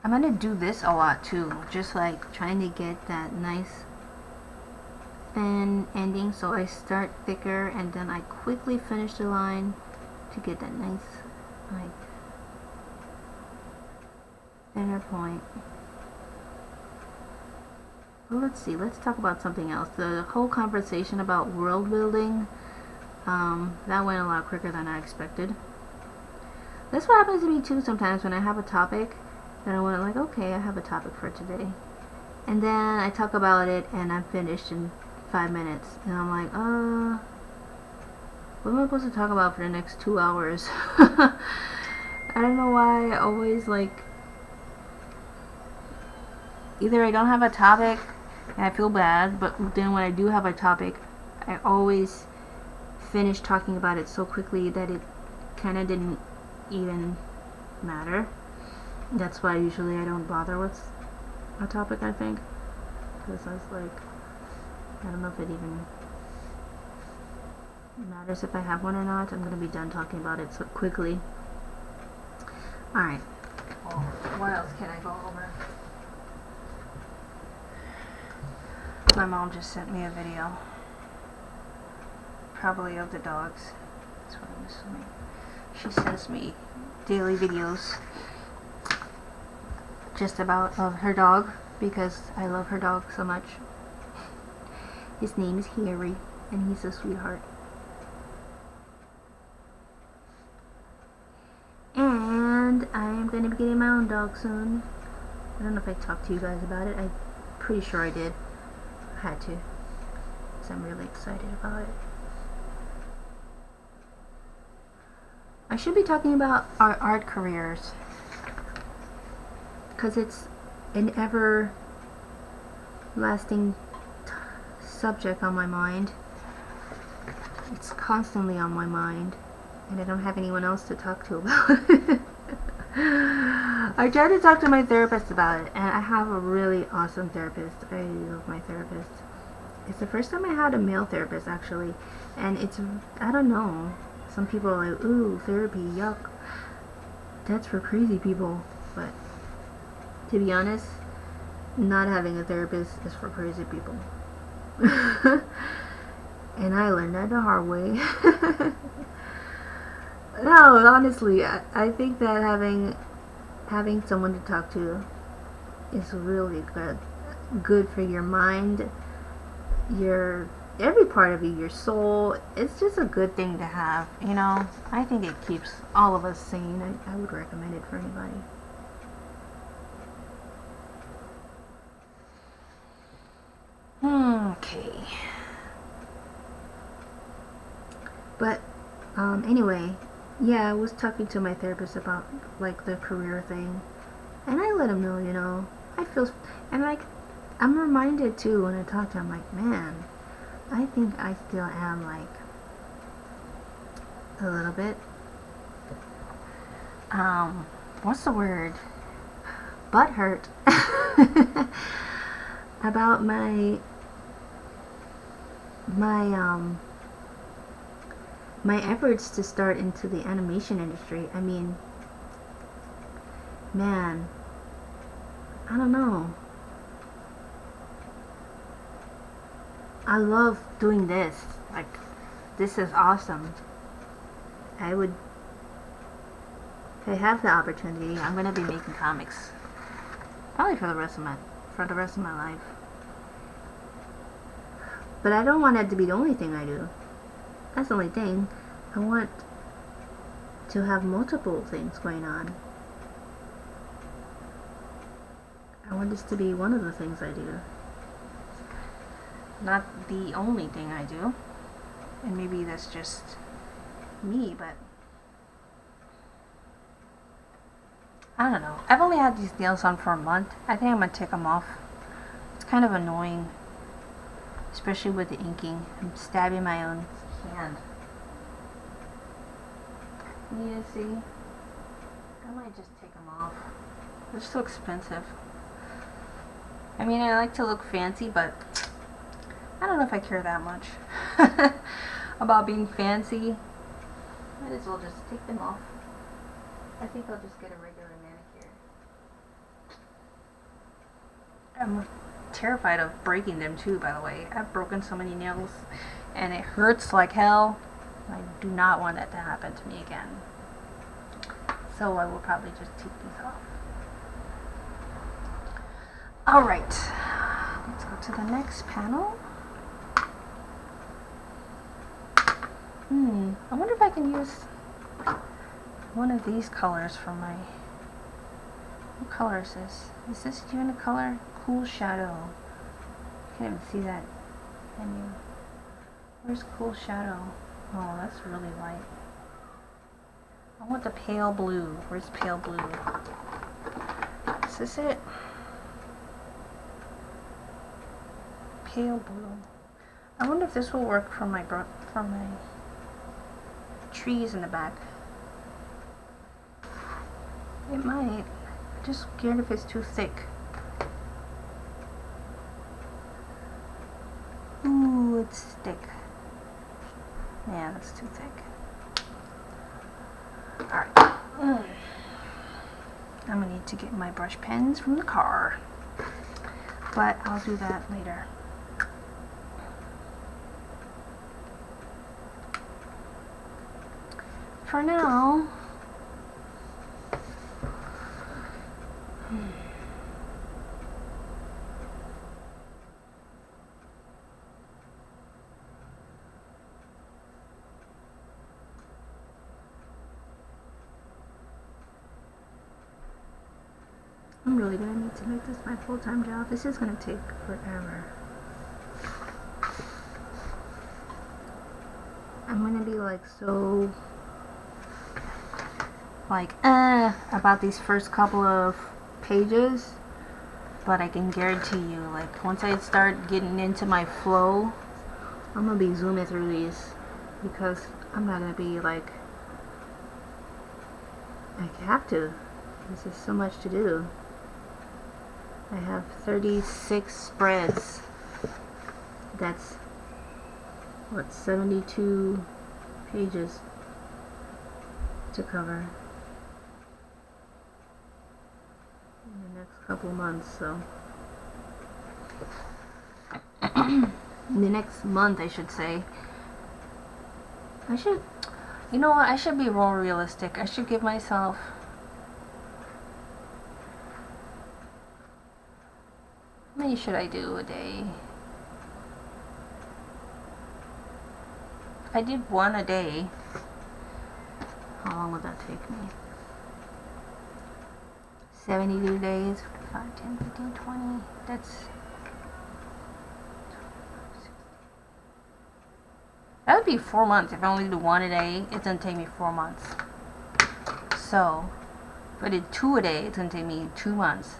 I'm gonna do this a lot too, just like trying to get that nice thin ending, so I start thicker and then I quickly finish the line to get that nice like thinner point. Well, let's see, let's talk about something else. The whole conversation about world building, that went a lot quicker than I expected. That's what happens to me too sometimes when I have a topic that I want to, like, okay, I have a topic for today, and then I talk about it and I'm finished in 5 minutes and I'm like, what am I supposed to talk about for the next 2 hours? I don't know why I always, like, either I don't have a topic and I feel bad, but then when I do have a topic I always finish talking about it so quickly that it kind of didn't even matter. That's why usually I don't bother with a topic, I think, because I was like, I don't know if it even matters if I have one or not. I'm going to be done talking about it so quickly. Alright, well, what else can I go over? My mom just sent me a video, probably of the dogs. That's what I'm assuming. She sends me daily videos just about of her dog, because I love her dog so much. His name is Harry and he's a sweetheart. And I am going to be getting my own dog soon. I don't know if I talked to you guys about it. I'm pretty sure I did. I had to, because I'm really excited about it. I should be talking about our art careers, because it's an ever-lasting subject on my mind. It's constantly on my mind, and I don't have anyone else to talk to about it. I tried to talk to my therapist about it, and I have a really awesome therapist. I love my therapist. It's the first time I had a male therapist, actually, and it's, I don't know, some people are like, ooh, therapy, yuck, that's for crazy people. But to be honest, not having a therapist is for crazy people. And I learned that the hard way. No, honestly, I think that having someone to talk to is really good for your mind, your every part of you, your soul. It's just a good thing to have, you know. I think it keeps all of us sane. I would recommend it for anybody. Okay. But anyway, yeah, I was talking to my therapist about like the career thing, and I let him know, you know, I feel, and like I'm reminded too when I talk to him, like, man, I think I still am like a little bit what's the word, butthurt about my efforts to start into the animation industry. I mean, man, I don't know. I love doing this. Like, this is awesome. If I have the opportunity, I'm gonna be making comics. Probably for the rest of my life. But I don't want that to be the only thing I do. That's the only thing. I want to have multiple things going on. I want this to be one of the things I do. Not the only thing I do. And maybe that's just me, but I don't know. I've only had these nails on for a month. I think I'm gonna take them off. It's kind of annoying, especially with the inking. I'm stabbing my own hand. You see? I might just take them off. They're so expensive. I mean, I like to look fancy, but I don't know if I care that much about being fancy. Might as well just take them off. I think I'll just get a regular manicure. I'm terrified of breaking them too, by the way. I've broken so many nails and it hurts like hell. I do not want that to happen to me again. So I will probably just take these off. Alright, let's go to the next panel. I wonder if I can use one of these colors for my... What color is this? Is this Unicolor Cool Shadow? I can't even see that menu. Where's Cool Shadow? Oh, that's really light. I want the pale blue. Where's pale blue? Is this it? Pale blue. I wonder if this will work for my trees in the back. It might. I'm just scared if it's too thick. Ooh, it's thick. Yeah, that's too thick. Alright. I'm gonna need to get my brush pens from the car. But I'll do that later. For now, I'm really gonna need to make this my full-time job. This is gonna take forever. I'm gonna be like so about these first couple of pages, but I can guarantee you, like, once I start getting into my flow, I'm gonna be zooming through these, because I'm not gonna be like, I have to. This is so much to do. I have 36 spreads. That's what, 72 pages to cover in the next couple months, so in the next month, I should say. You know what, I should be more realistic. I should give myself how many should I do a day? If I did one a day, how long would that take me? 72 days, 5, 10, 15, 20, that would be 4 months. If I only do one a day, it's going to take me 4 months. So, if I did 2 a day, it's going to take me 2 months.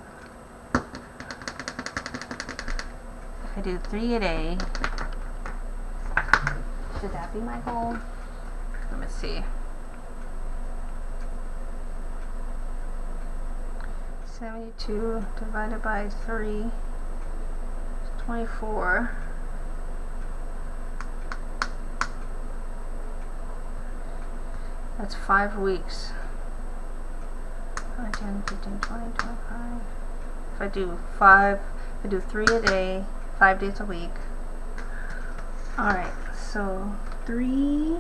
If I do 3 a day, should that be my goal? Let me see. 72 divided by 3 is 24. That's 5 weeks. 5, 10, 15, 20, 25. If I do 3 a day, 5 days a week. Alright, so 3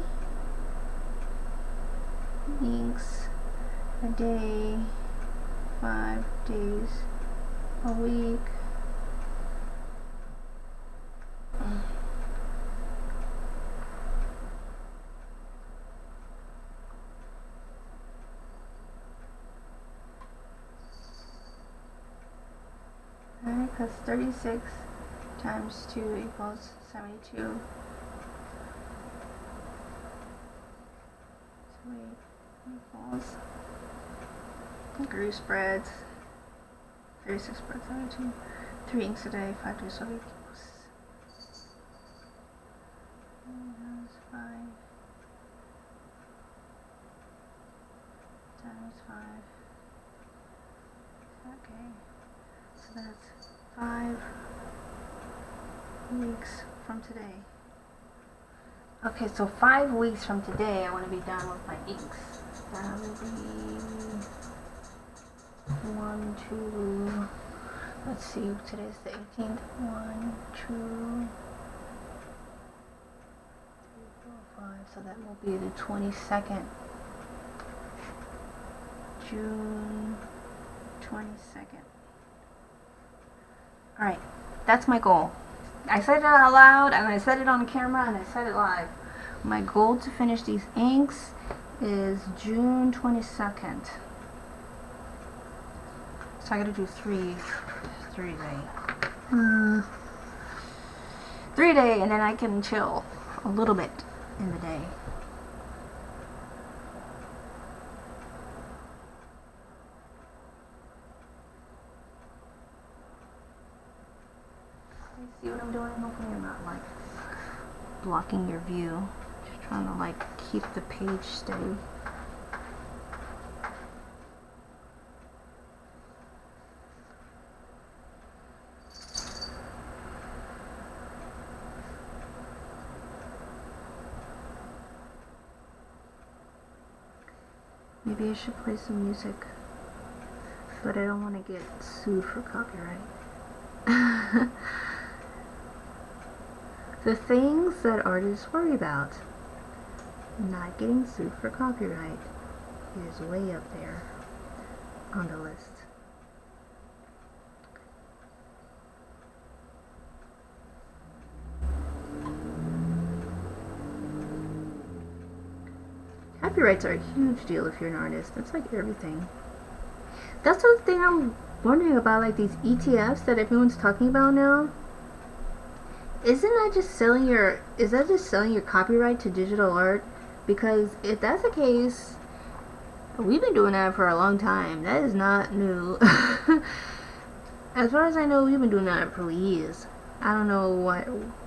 weeks a day, 5 days a week. Alright, because 36 times 2 equals 72. So equals Grew spreads. 36 spreads a day. 3 inks a day. 5 days a week. 5 times 5. Okay. So that's 5 weeks from today. Okay, so 5 weeks from today, I want to be done with my inks. That will be 1, 2. Let's see. Today's the 18th. 1, 2, 3, 4, 5. So that will be the 22nd. June 22nd. Alright, that's my goal. I said it out loud, and I said it on camera, and I said it live. My goal to finish these inks is June 22nd. So I gotta do 3 day. 3 day, and then I can chill a little bit in the day. See what I'm doing? Hopefully I'm not like blocking your view. Just trying to like keep the page steady. Maybe I should play some music, but I don't want to get sued for copyright. The things that artists worry about, not getting sued for copyright, is way up there on the list. Copyrights are a huge deal if you're an artist. That's like everything. That's the thing I'm wondering about, like these ETFs that everyone's talking about now. Isn't that just selling your, is that just selling your copyright to digital art? Because if that's the case, we've been doing that for a long time. That is not new. As far as I know, we've been doing that for years. I don't know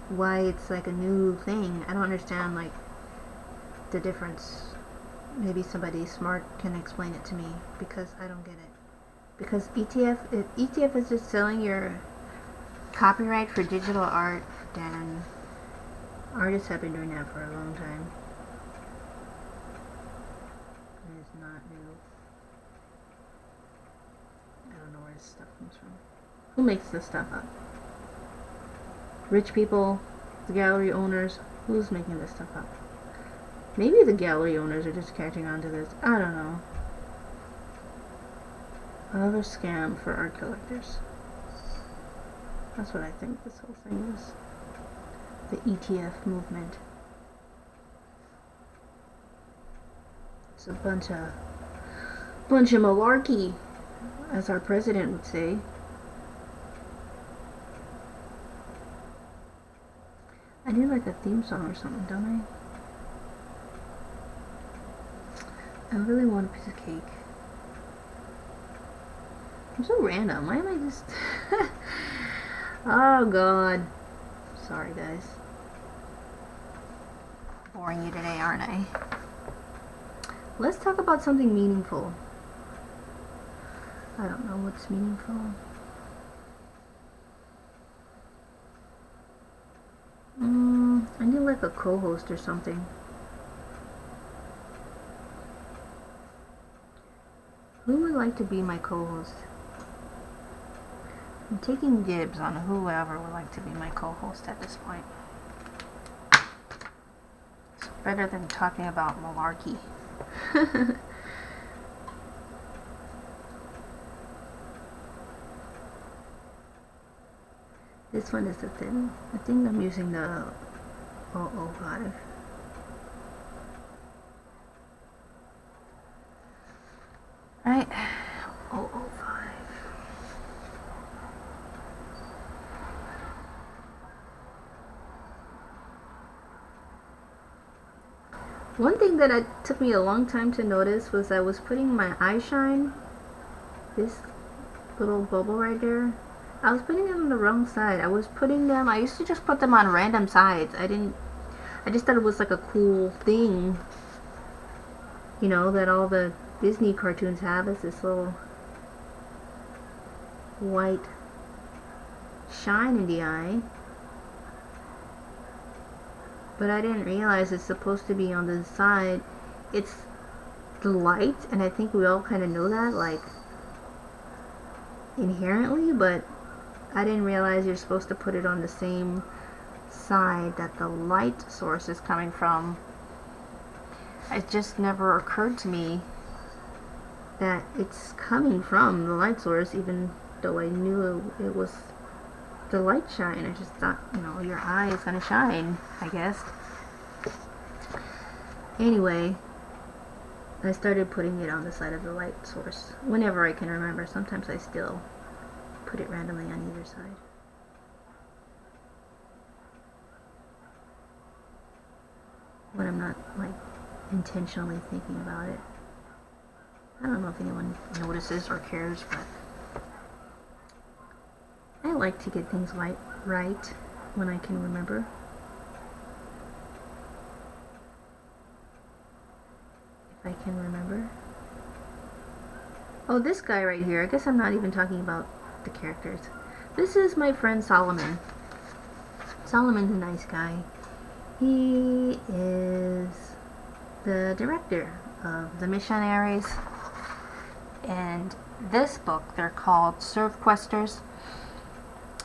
why it's like a new thing. I don't understand like the difference. Maybe somebody smart can explain it to me, because I don't get it. Because ETF is just selling your copyright for digital art, then artists have been doing that for a long time. It is not new. I don't know where this stuff comes from. Who makes this stuff up? Rich people, the gallery owners. Who's making this stuff up? Maybe the gallery owners are just catching on to this. I don't know. Another scam for art collectors. That's what I think this whole thing is. The ETF movement. It's a bunch of malarkey, as our president would say. I need like a theme song or something, don't I? I really want a piece of cake. I'm so random. Why am I just... Oh, God. Sorry, guys. Boring you today, aren't I? Let's talk about something meaningful. I don't know what's meaningful. I need like a co-host or something. Who would like to be my co-host? I'm taking dibs on whoever would like to be my co-host at this point. It's better than talking about malarkey. This one is the thin. I think I'm using the 005. Right, 005. One thing that it took me a long time to notice was I was putting my eye shine this little bubble right there, I was putting them on the wrong side. I used to just put them on random sides. I just thought it was like a cool thing, you know, that all the Disney cartoons have, is this little white shine in the eye. But I didn't realize it's supposed to be on the side. It's the light, and I think we all kind of know that, like, inherently, but I didn't realize you're supposed to put it on the same side that the light source is coming from. It just never occurred to me that it's coming from the light source, even though I knew it was the light shine. I just thought, you know, your eye is gonna shine, I guess. Anyway, I started putting it on the side of the light source whenever I can remember. Sometimes I still put it randomly on either side. When I'm not, like, intentionally thinking about it. I don't know if anyone notices or cares, but I like to get things right when I can remember. If I can remember. Oh, this guy right here. I guess I'm not even talking about the characters. This is my friend Solomon. Solomon's a nice guy. He is the director of The Missionaries. And this book, they're called Serve Questers.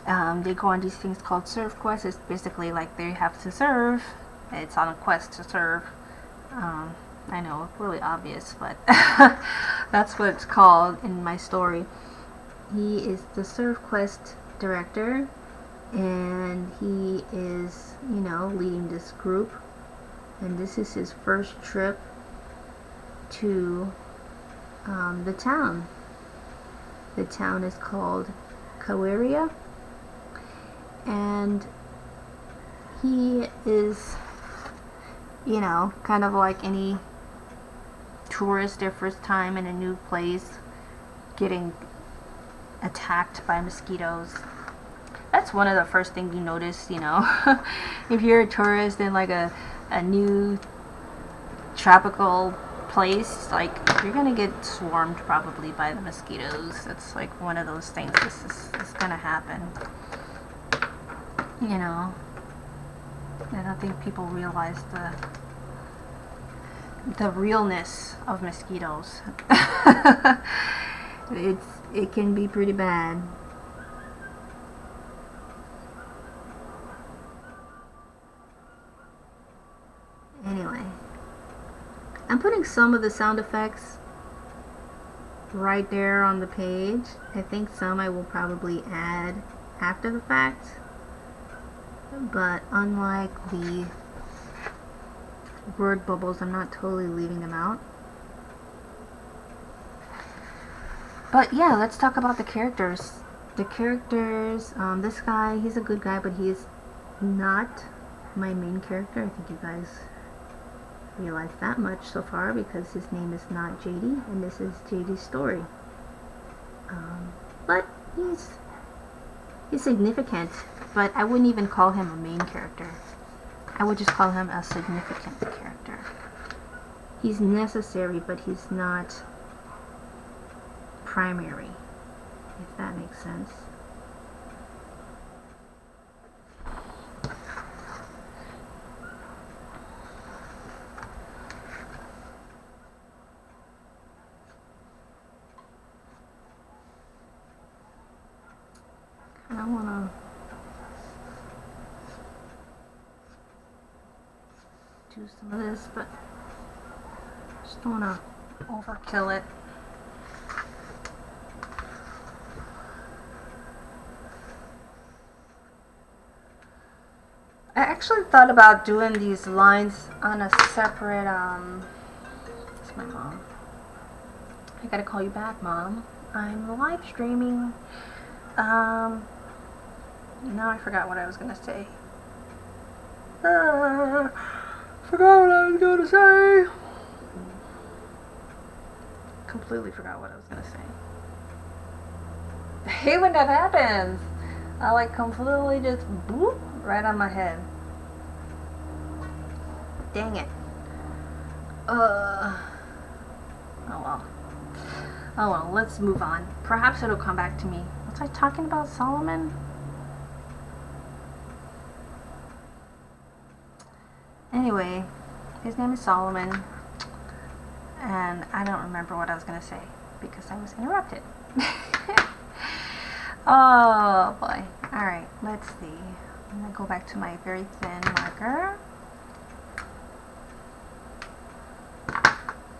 They go on these things called serve quests. It's basically like they have to serve. It's on a quest to serve. I know, really obvious, but that's what it's called in my story. He is the serve quest director, and he is, you know, leading this group. And this is his first trip to the town. The town is called Kawiria. And he is, you know, kind of like any tourist, their first time in a new place, getting attacked by mosquitoes. That's one of the first things you notice, you know. If you're a tourist in like a new tropical place, like, you're gonna get swarmed probably by the mosquitoes. It's like one of those things. This is gonna happen. You know, I don't think people realize the realness of mosquitoes. It can be pretty bad. Anyway, I'm putting some of the sound effects right there on the page. I think some I will probably add after the fact. But unlike the word bubbles, I'm not totally leaving them out. But yeah, let's talk about the characters. The characters, this guy, he's a good guy, but he is not my main character. I think you guys realize that much so far, because his name is not Jaydi, and this is Jaydi's story. But he's significant, but I wouldn't even call him a main character. I would just call him a significant character. He's necessary, but he's not primary, if that makes sense. I want to do some of this, but just don't want to overkill it. I actually thought about doing these lines on a separate, it's my mom. I gotta call you back, Mom. I'm live streaming. Now I forgot what I was gonna say. Forgot what I was gonna say. Completely forgot what I was gonna say. I hate when that happens. I like completely just boop right on my head. Dang it. Oh well. Oh well, let's move on. Perhaps it'll come back to me. Was I talking about Solomon? Anyway, his name is Solomon, and I don't remember what I was going to say because I was interrupted. Oh boy. Alright, let's see. I'm going to go back to my very thin marker.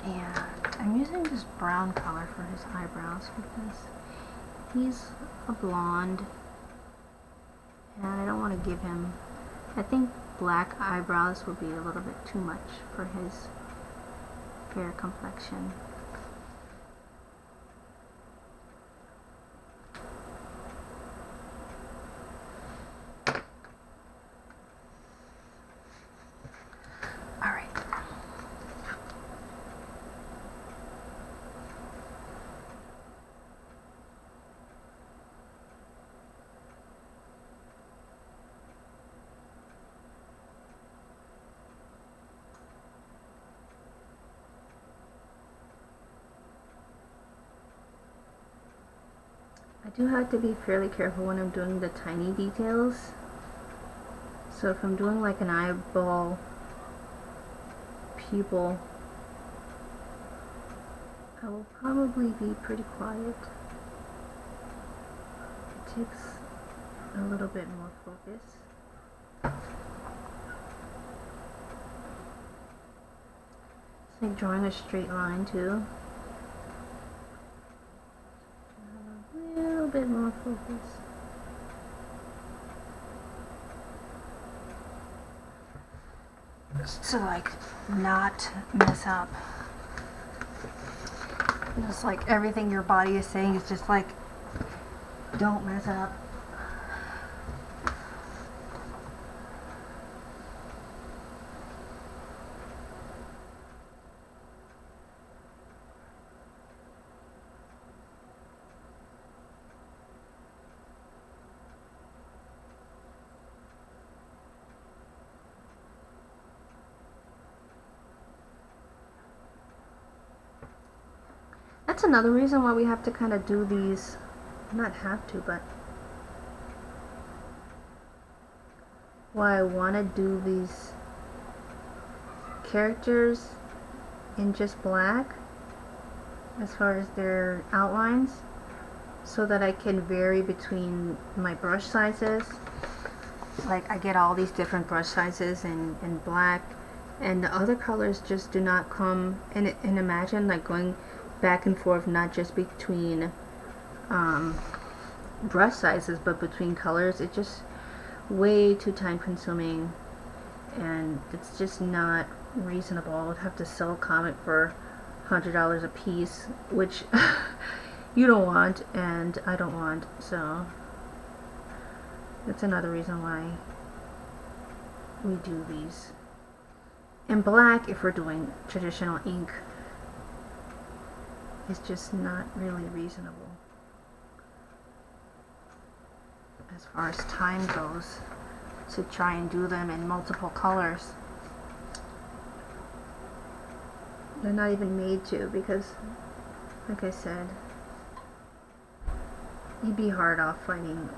And I'm using this brown color for his eyebrows because he's a blonde and I don't want to give him, I think black eyebrows would be a little bit too much for his fair complexion. Alright. I do have to be fairly careful when I'm doing the tiny details. So if I'm doing like an eyeball pupil, I will probably be pretty quiet. It takes a little bit more focus. It's like drawing a straight line too. A little bit more focus. Just to like not mess up. Just like everything your body is saying is just like, don't mess up. That's another reason why we have to kind of do these, not have to, but why I want to do these characters in just black as far as their outlines, so that I can vary between my brush sizes. Like I get all these different brush sizes in black, and the other colors just do not come, and imagine like going back and forth, not just between brush sizes but between colors. It's just way too time consuming and it's just not reasonable. I would have to sell a comic for $100 a piece, which you don't want and I don't want, so that's another reason why we do these in black. If we're doing traditional ink, it's just not really reasonable as far as time goes to try and do them in multiple colors. They're not even made to, because like I said, you'd be hard off finding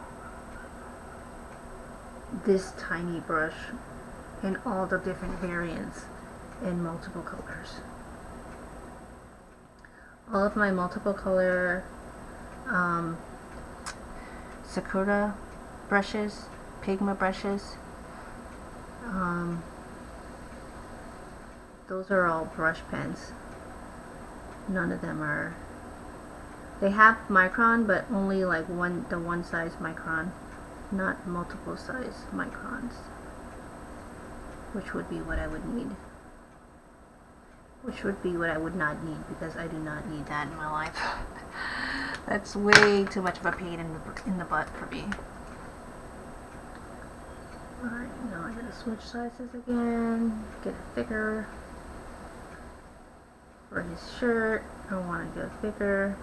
this tiny brush in all the different variants in multiple colors. All of my multiple color Sakura brushes, Pigma brushes, those are all brush pens. None of them are, they have micron but only like the one size micron, not multiple size microns, which would be what I would need. Which would be what I would not need, because I do not need that in my life. That's way too much of a pain in the butt for me. Alright, now I'm going to switch sizes again, get a thicker. For his shirt, I want to go thicker.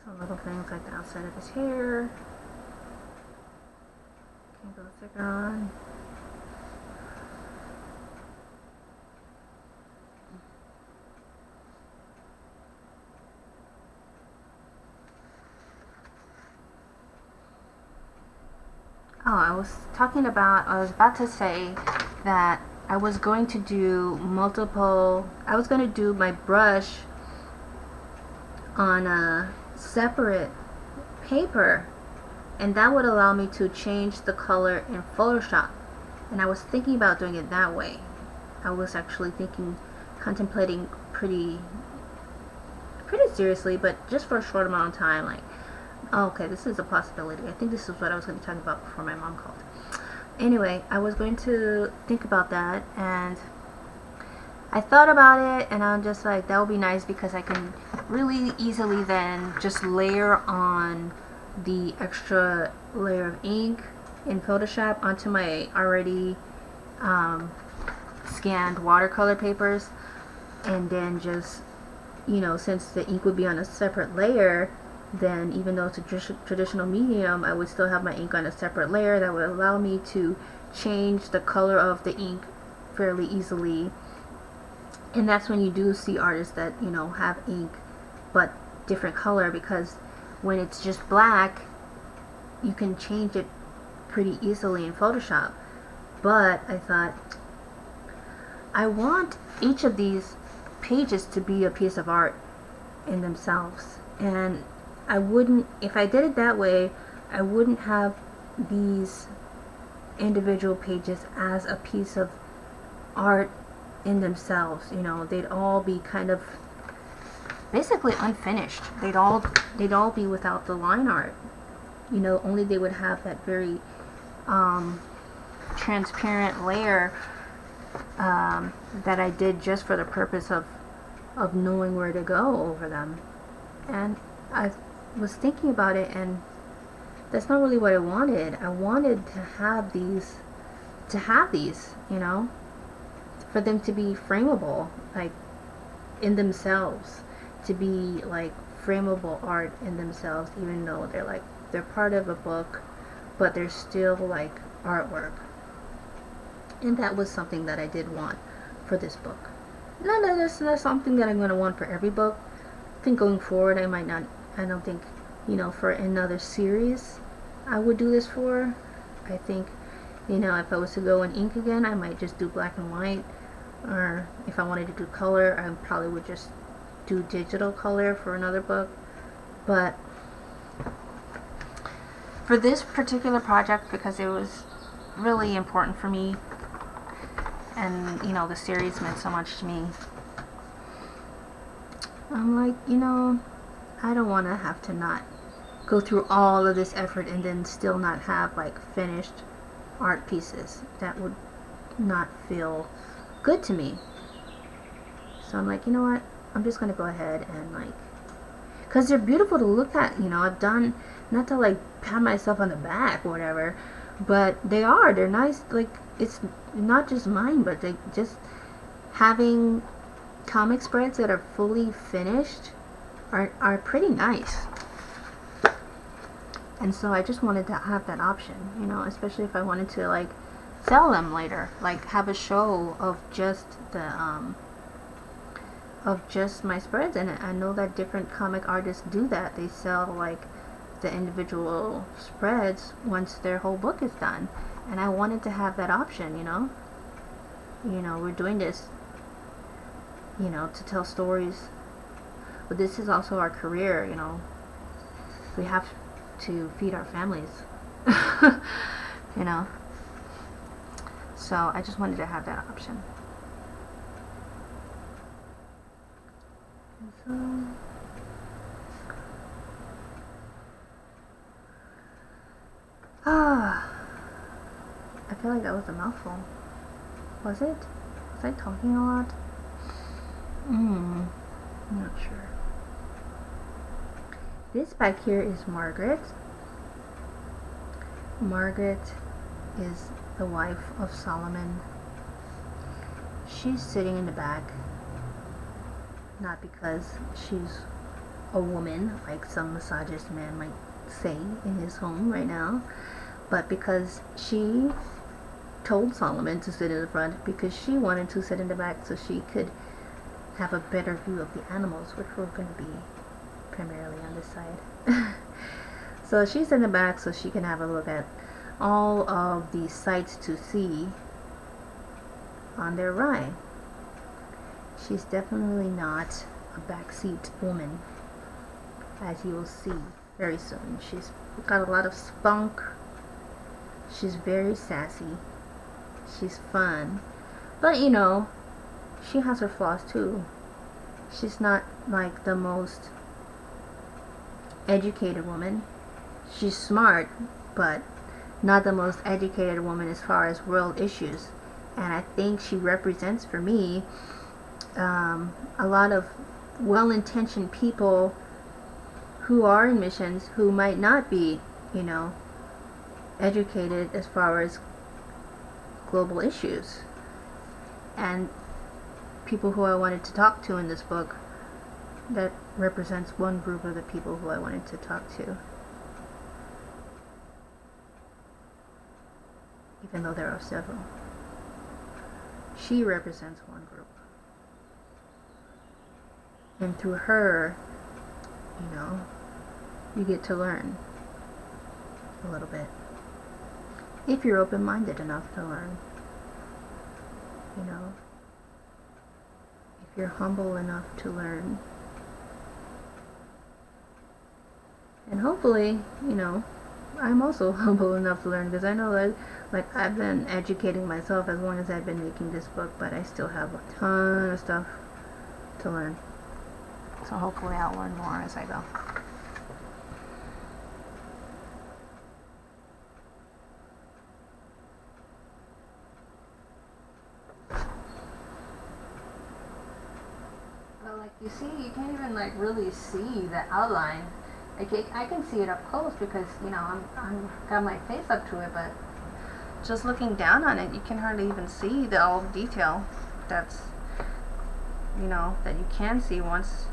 Some little things like the outside of his hair. Can't put the sticker on. Oh, I was about to say that I was going to do my brush on a separate paper, and that would allow me to change the color in Photoshop. And I was thinking about doing it that way. I was actually contemplating pretty seriously, but just for a short amount of time, like, oh, okay, this is a possibility. I think this is what I was going to talk about before my mom called. Anyway, I was going to think about that, and I thought about it, and I'm just like, that would be nice because I can really easily then just layer on the extra layer of ink in Photoshop onto my already scanned watercolor papers, and then just, you know, since the ink would be on a separate layer, then even though it's a traditional medium, I would still have my ink on a separate layer that would allow me to change the color of the ink fairly easily. And that's when you do see artists that, you know, have ink but different color, because when it's just black, you can change it pretty easily in Photoshop. But I thought, I want each of these pages to be a piece of art in themselves, and I wouldn't, if I did it that way, I wouldn't have these individual pages as a piece of art in themselves. You know, they'd all be kind of basically unfinished. They'd all be without the line art. You know, only they would have that very transparent layer that I did just for the purpose of knowing where to go over them. And I was thinking about it, and that's not really what I wanted. I wanted to have these, you know, for them to be frameable, like in themselves, to be like frameable art in themselves, even though they're part of a book, but they're still like artwork. And that was something that I did want for this book. No, that's not something that I'm going to want for every book. I think going forward, I don't think, you know, for another series I would do this for. I think, you know, if I was to go in ink again, I might just do black and white. Or if I wanted to do color, I probably would just do digital color for another book. But for this particular project, because it was really important for me, and, you know, the series meant so much to me, I'm like, you know, I don't want to have to not go through all of this effort and then still not have like finished art pieces. That would not feel good to me. So I'm like, you know what, I'm just going to go ahead and like, because they're beautiful to look at, you know. I've done, not to like pat myself on the back or whatever, but they're nice. Like, it's not just mine, but they just, having comic spreads that are fully finished are pretty nice. And so I just wanted to have that option, you know, especially if I wanted to like sell them later, like have a show of just my spreads. And I know that different comic artists do that. They sell like the individual spreads once their whole book is done. And I wanted to have that option, you know. You know, we're doing this, you know, to tell stories, but this is also our career, you know. We have to feed our families, you know. So I just wanted to have that option. And so, I feel like that was a mouthful. Was it? Was I talking a lot? I'm not sure. This back here is Margaret. Margaret is the wife of Solomon. She's sitting in the back, not because she's a woman, like some misogynist man might say in his home right now, but because she told Solomon to sit in the front because she wanted to sit in the back so she could have a better view of the animals, which were going to be primarily on this side. So she's in the back so she can have a look at all of the sights to see on their ride. She's definitely not a backseat woman, as you will see very soon. She's got a lot of spunk. She's very sassy. She's fun. But you know, she has her flaws too. She's not like the most educated woman. She's smart, but not the most educated woman as far as world issues. And I think she represents for me a lot of well-intentioned people who are in missions who might not be, you know, educated as far as global issues. And people who I wanted to talk to in this book, that represents one group of the people who I wanted to talk to. Even though there are several. She represents one group. And through her, you know, you get to learn a little bit. If you're open-minded enough to learn. You know. If you're humble enough to learn. And hopefully, you know, I'm also humble enough to learn, because I know that, like, I've been educating myself as long as I've been making this book, but I still have a ton of stuff to learn. So hopefully I'll learn more as I go. Well, like you see, you can't even like really see the outline. Like I can see it up close because, you know, I'm got my face up to it, but just looking down on it, you can hardly even see the all detail that's, you know, that you can see once.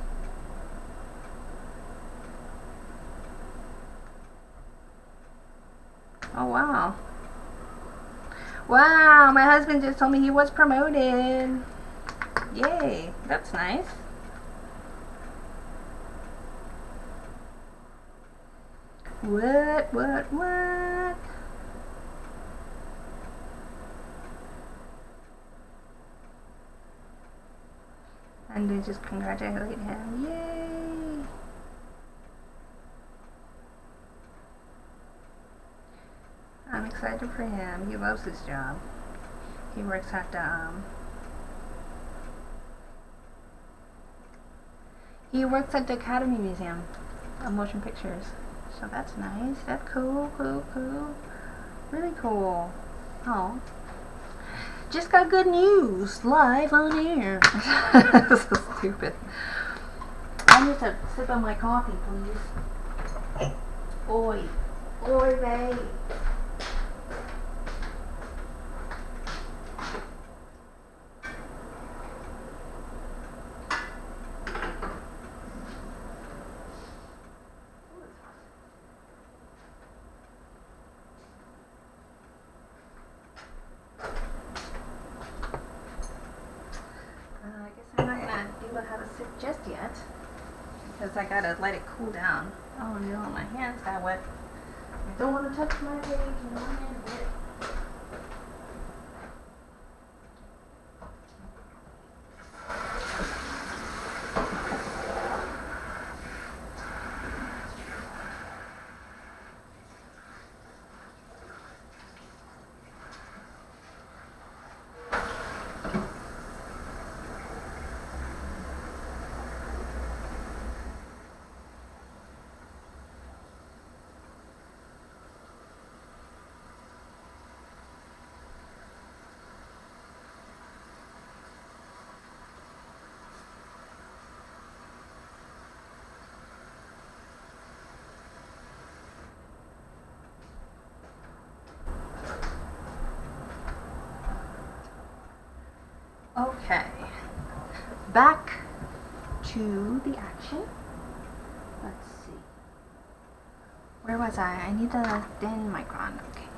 Oh wow. Wow, my husband just told me he was promoted. Yay, that's nice. What? And they just congratulate him. Yay! I'm excited for him. He loves his job. He works at the Academy Museum of Motion Pictures. So that's nice. That's cool. Really cool. Oh. Just got good news live on air. This is so stupid. I need to sip on my coffee, please. Oi, babe. Just yet, because I gotta let it cool down. Oh no, my hands got wet. I don't want to touch my page. No, my hands wet. Okay, back to the action. let's see. Where was I? I need the thin micron. Okay.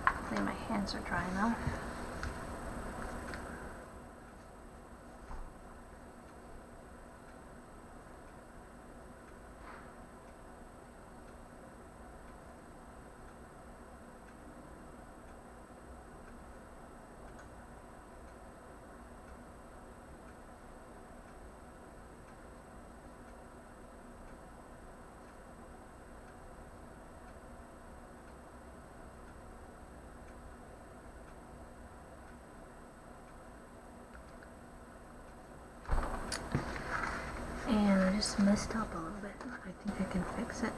Hopefully my hands are dry enough. And I just messed up a little bit. I think I can fix it.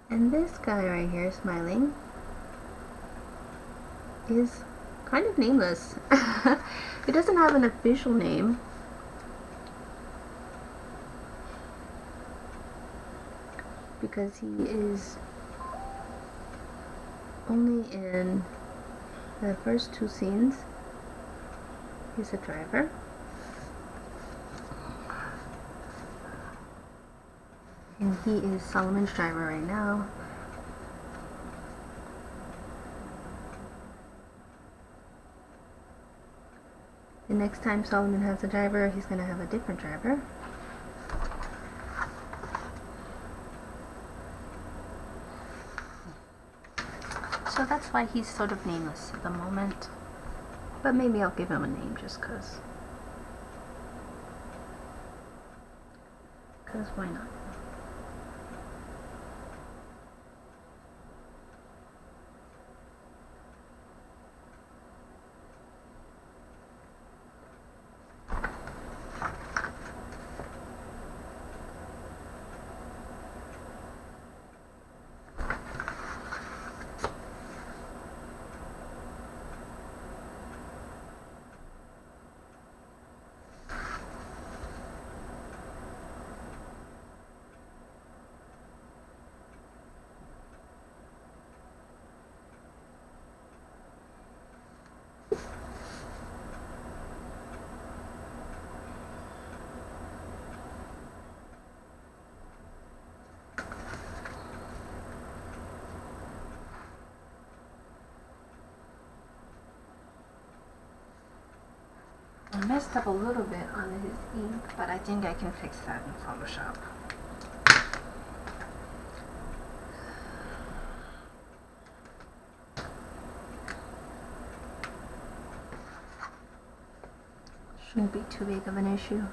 And this guy right here, smiling, is kind of nameless. He doesn't have an official name. Because he is only in the first two scenes. He's a driver. And he is Solomon's driver right now. The next time Solomon has a driver, he's going to have a different driver. So that's why he's sort of nameless at the moment. But maybe I'll give him a name just because. Because why not? I messed up a little bit on his ink, but I think I can fix that in Photoshop. Shouldn't be too big of an issue.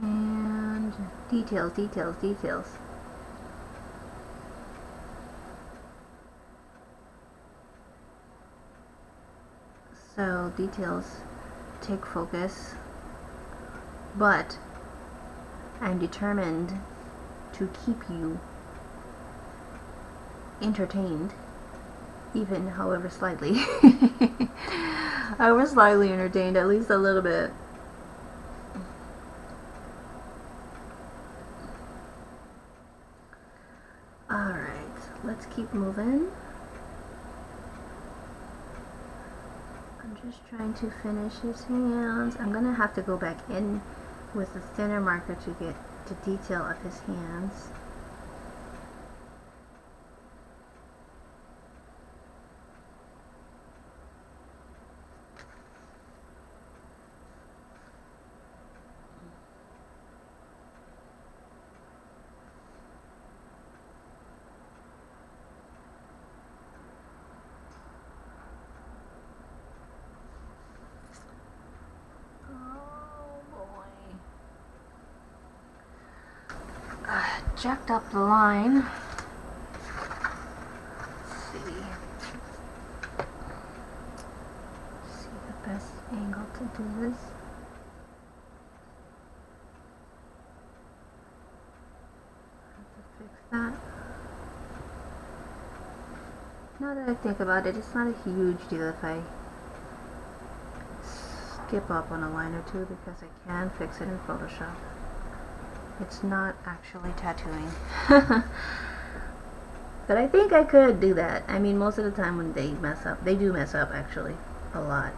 And details. So details take focus, but I'm determined to keep you entertained, even however slightly. However slightly entertained, at least a little bit. Alright, let's keep moving. I'm just trying to finish his hands. I'm gonna have to go back in with a thinner marker to get the detail of his hands. jacked up the line. Let's see. See the best angle to do this. Have to fix that. Now that I think about it, it's not a huge deal if I skip up on a line or two because I can fix it in Photoshop. It's not actually tattooing. But I think I could do that. I mean, most of the time when they mess up, they do mess up actually, a lot.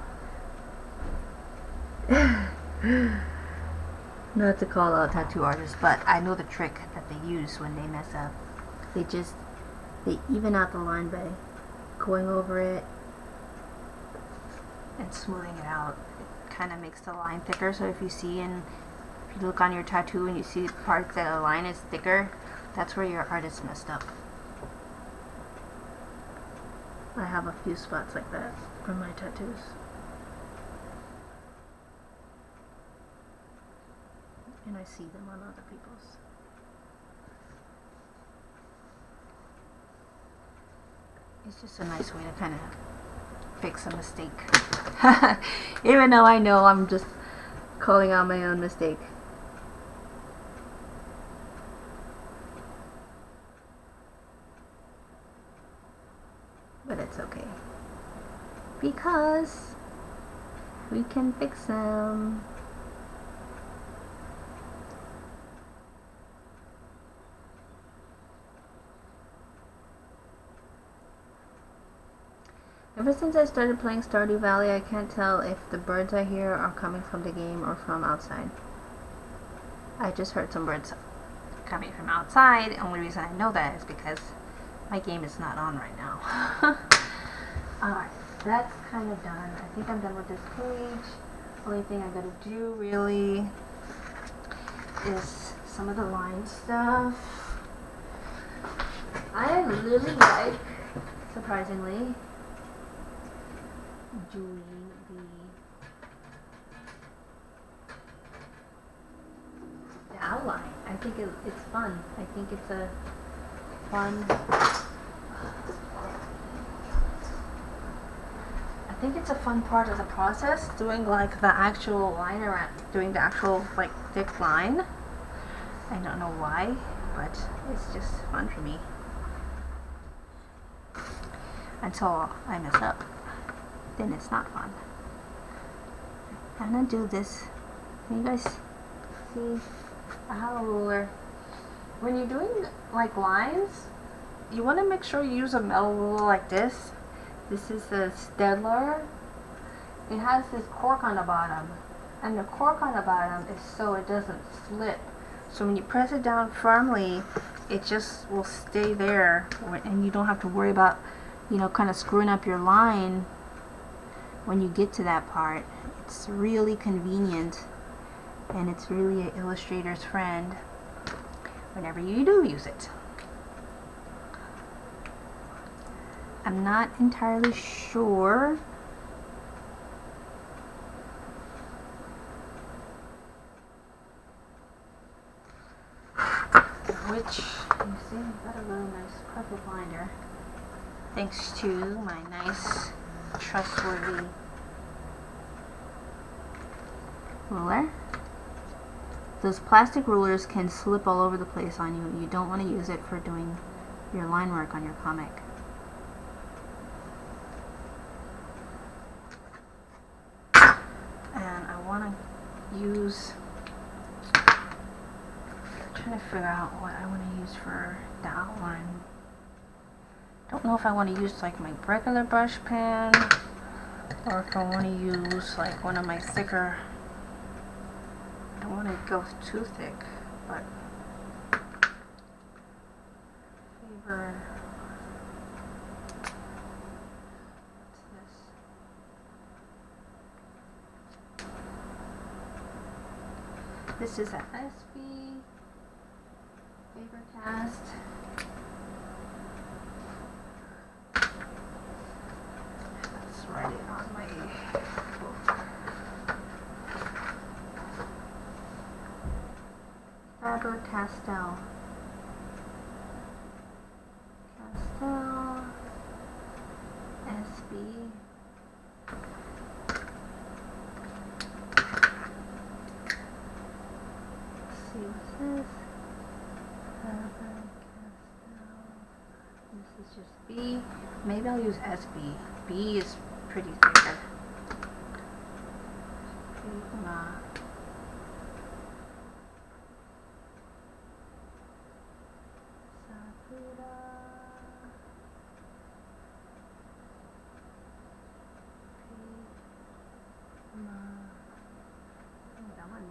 Not to call out tattoo artists, but I know the trick that they use when they mess up. They even out the line by going over it and smoothing it out. It kind of makes the line thicker, so if you look on your tattoo and you see parts that the line is thicker, that's where your artist messed up. I have a few spots like that on my tattoos. And I see them on other people's. It's just a nice way to kind of fix a mistake. Even though I know I'm just calling out my own mistake. But it's okay. Because we can fix them. Ever since I started playing Stardew Valley, I can't tell if the birds I hear are coming from the game or from outside. I just heard some birds coming from outside. The only reason I know that is because my game is not on right now. Alright, that's kind of done. I think I'm done with this page. Only thing I gotta do really is some of the line stuff. I really like, surprisingly, doing the outline. I think it's fun. I think it's a fun. I think it's a fun part of the process, doing like the actual line around, doing the actual like thick line. I don't know why, but it's just fun for me. Until I mess up, then it's not fun. I'm gonna do this. Can you guys see? I have a ruler. When you're doing like lines, you want to make sure you use a metal ruler like this. This is the Stedler. It has this cork on the bottom, and the cork on the bottom is so it doesn't slip. So when you press it down firmly, it just will stay there, and you don't have to worry about, you know, kind of screwing up your line when you get to that part. It's really convenient, and it's really an illustrator's friend whenever you do use it. I'm not entirely sure which, you see, I've got a little nice purple binder thanks to my nice trustworthy ruler. Those plastic rulers can slip all over the place on you. You don't want to use it for doing your line work on your comic. And I want to use, I'm trying to figure out what I want to use for the outline. Don't know if I want to use like my regular brush pen or if I want to use like one of my thicker. I don't want to go too thick, but favor. What's this? This is a SB Faber Cast. Let's write it on my book. Faber Castell. This is just B. Maybe I'll use SB. B is pretty thicker. Pigma. Sakura. Pigma. Oh, that one.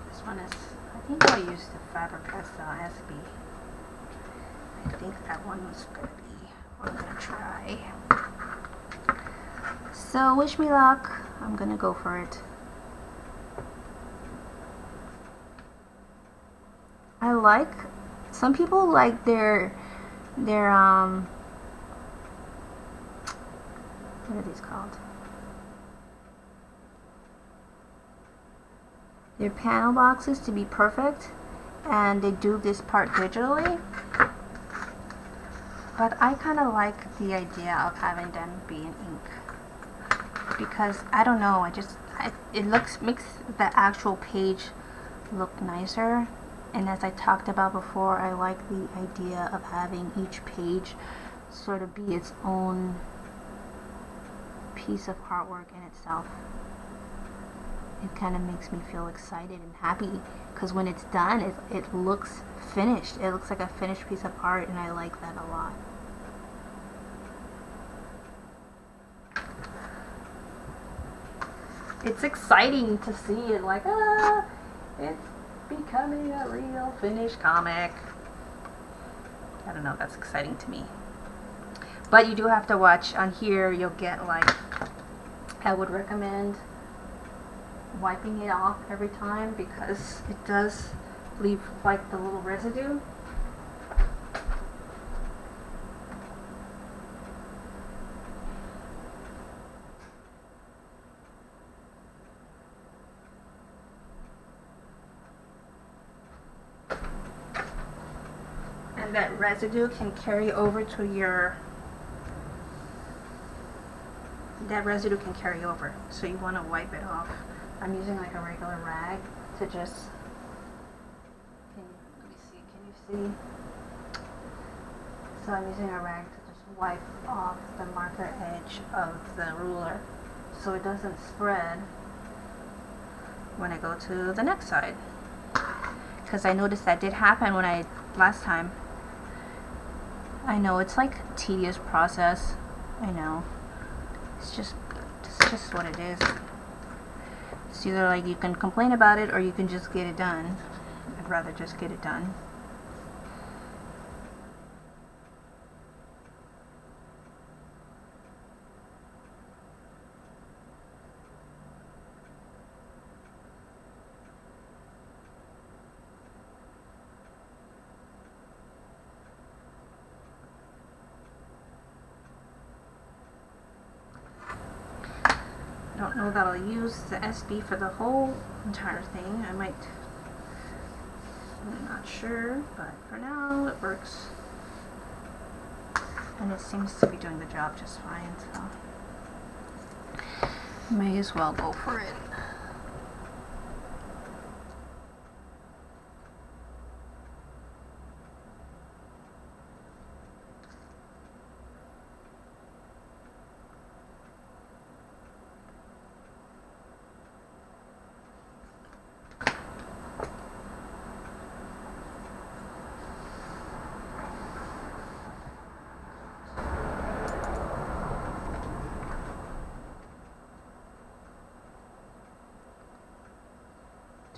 This one is, I think I'll use the Faber-Castell SB. I think that one was gonna be what I'm gonna try. So wish me luck. I'm gonna go for it. I like, some people like their what are these called? Their panel boxes to be perfect, and they do this part digitally. But I kind of like the idea of having them be in ink, because I don't know, it makes the actual page look nicer. And as I talked about before, I like the idea of having each page sort of be its own piece of artwork in itself. It kind of makes me feel excited and happy, because when it's done, it looks finished. It looks like a finished piece of art, and I like that a lot. It's exciting to see it, like, it's becoming a real finished comic. I don't know, that's exciting to me. But you do have to watch. On here you'll get, like, I would recommend wiping it off every time, because it does leave like the little residue. And that residue can carry over to your, so you want to wipe it off. I'm using like a regular rag to just, let me see, can you see? So I'm using a rag to just wipe off the marker edge of the ruler so it doesn't spread when I go to the next side. Because I noticed that did happen when last time. I know it's like a tedious process. I know. It's just what it is. It's either like you can complain about it or you can just get it done. I'd rather just get it done. I don't know that I'll use the SB for the whole entire thing. I'm not sure, but for now it works. And it seems to be doing the job just fine, so may as well go for it.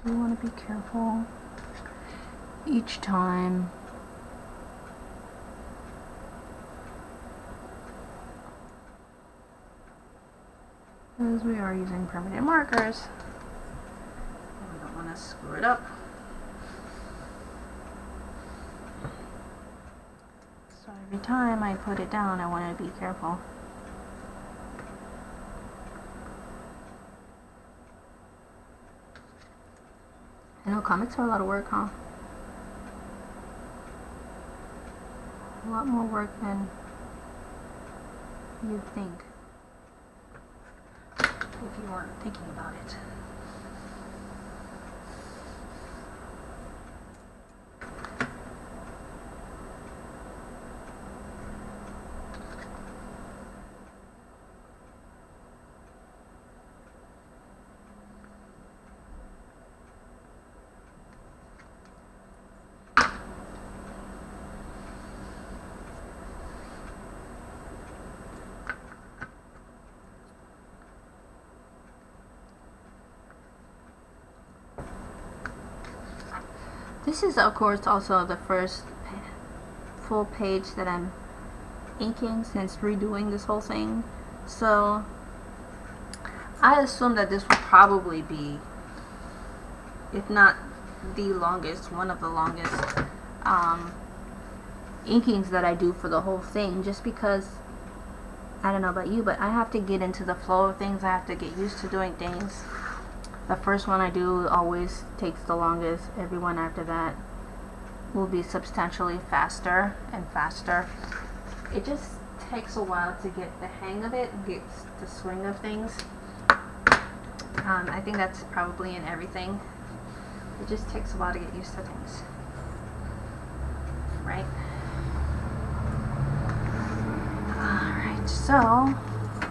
Do you want to be careful each time? Because we are using permanent markers, and we don't want to screw it up. So every time I put it down, I want to be careful. I know comics are a lot of work, huh? A lot more work than you'd think if you weren't thinking about it. this is of course also the first full page that I'm inking since redoing this whole thing, so I assume that this will probably be, if not the longest, one of the longest inkings that I do for the whole thing, just because I don't know about you, but I have to get into the flow of things. I have to get used to doing things. The first one I do always takes the longest. Every one after that will be substantially faster and faster. It just takes a while to get the hang of it and get the swing of things. I think that's probably in everything. It just takes a while to get used to things, right? Alright, so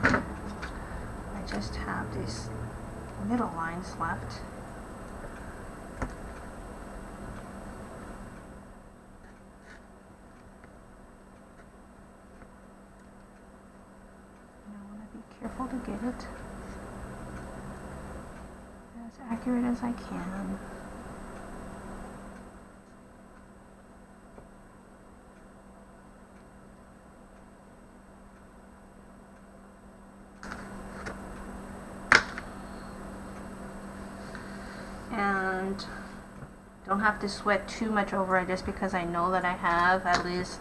I just have these middle lines left. And I want to be careful to get it as accurate as I can. And don't have to sweat too much over it, just because I know that I have at least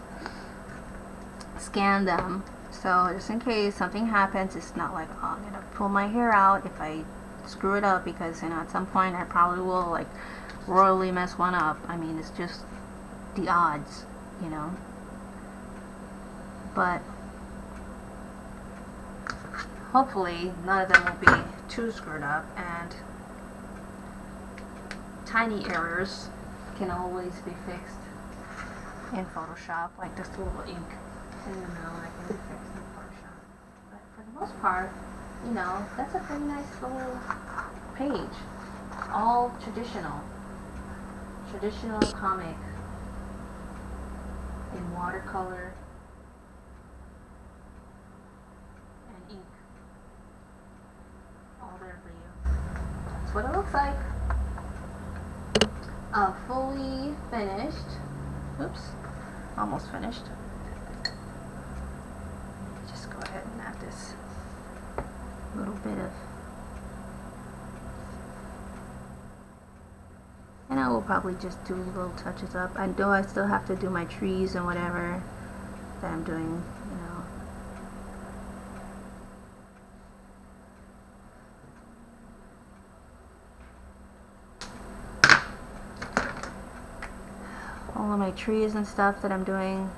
scanned them. So just in case something happens, it's not like, oh, I'm gonna pull my hair out if I screw it up, because you know at some point I probably will like royally mess one up. I mean, it's just the odds, you know. But hopefully none of them will be too screwed up, and tiny errors can always be fixed in Photoshop, like this little ink in the middle that can be fixed in Photoshop. But for the most part, you know, that's a pretty nice little page. All traditional comic in watercolor and ink. All there for you. That's what it looks like. Fully finished. Oops, almost finished. Just go ahead and add this little bit of, and I will probably just do little touches up. I know I still have to do my trees and whatever that I'm doing, you know. All of my trees and stuff that I'm doing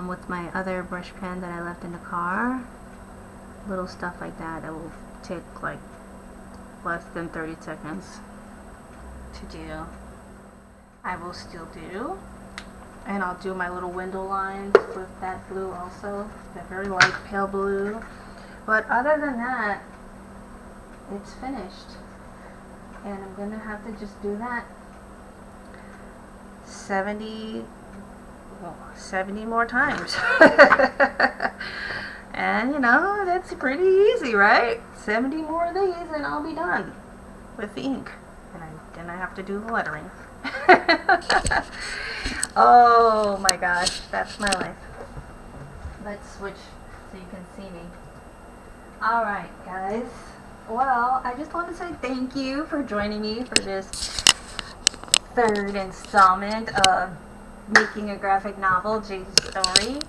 with my other brush pen that I left in the car. Little stuff like that will take like less than 30 seconds to do. I will still do. And I'll do my little window lines with that blue also, that very light pale blue. But other than that, it's finished. And I'm going to have to just do that 70 more times. And you know, that's pretty easy, right? 70 more of these and I'll be done with the ink. And then I have to do the lettering. Oh my gosh, that's my life. Let's switch so you can see me. Alright guys, well, I just want to say thank you for joining me for this third installment of making a graphic novel, Jaydi's story.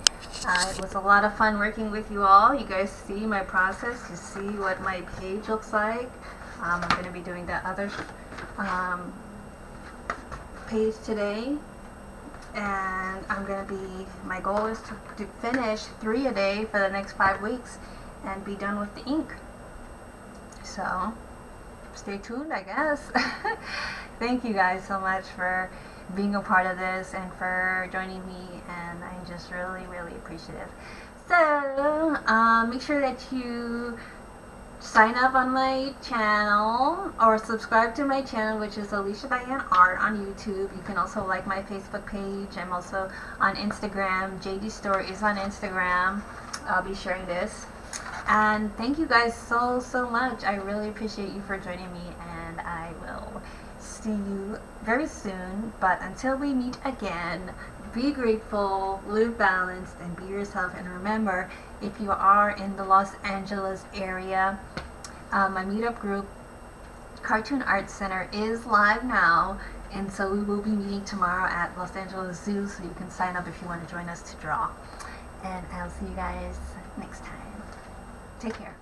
It was a lot of fun working with you all. You guys see my process. You see what my page looks like. I'm going to be doing that other page today. And I'm going to be, my goal is to finish 3 a day for the next 5 weeks and be done with the ink. So, stay tuned, I guess. Thank you guys so much for being a part of this and for joining me, and I'm just really, really appreciative. So, make sure that you sign up on my channel or subscribe to my channel, which is Alicia Dianne Art on YouTube. You can also like my Facebook page. I'm also on Instagram. Jaydi's Story is on Instagram. I'll be sharing this. And thank you guys so much. I really appreciate you for joining me, and I will see you very soon. But until we meet again, be grateful, live balanced, and be yourself. And remember, if you are in the Los Angeles area, my meetup group, Cartoon Arts Center, is live now. And so we will be meeting tomorrow at Los Angeles Zoo, so you can sign up if you want to join us to draw. And I'll see you guys next time. Take care.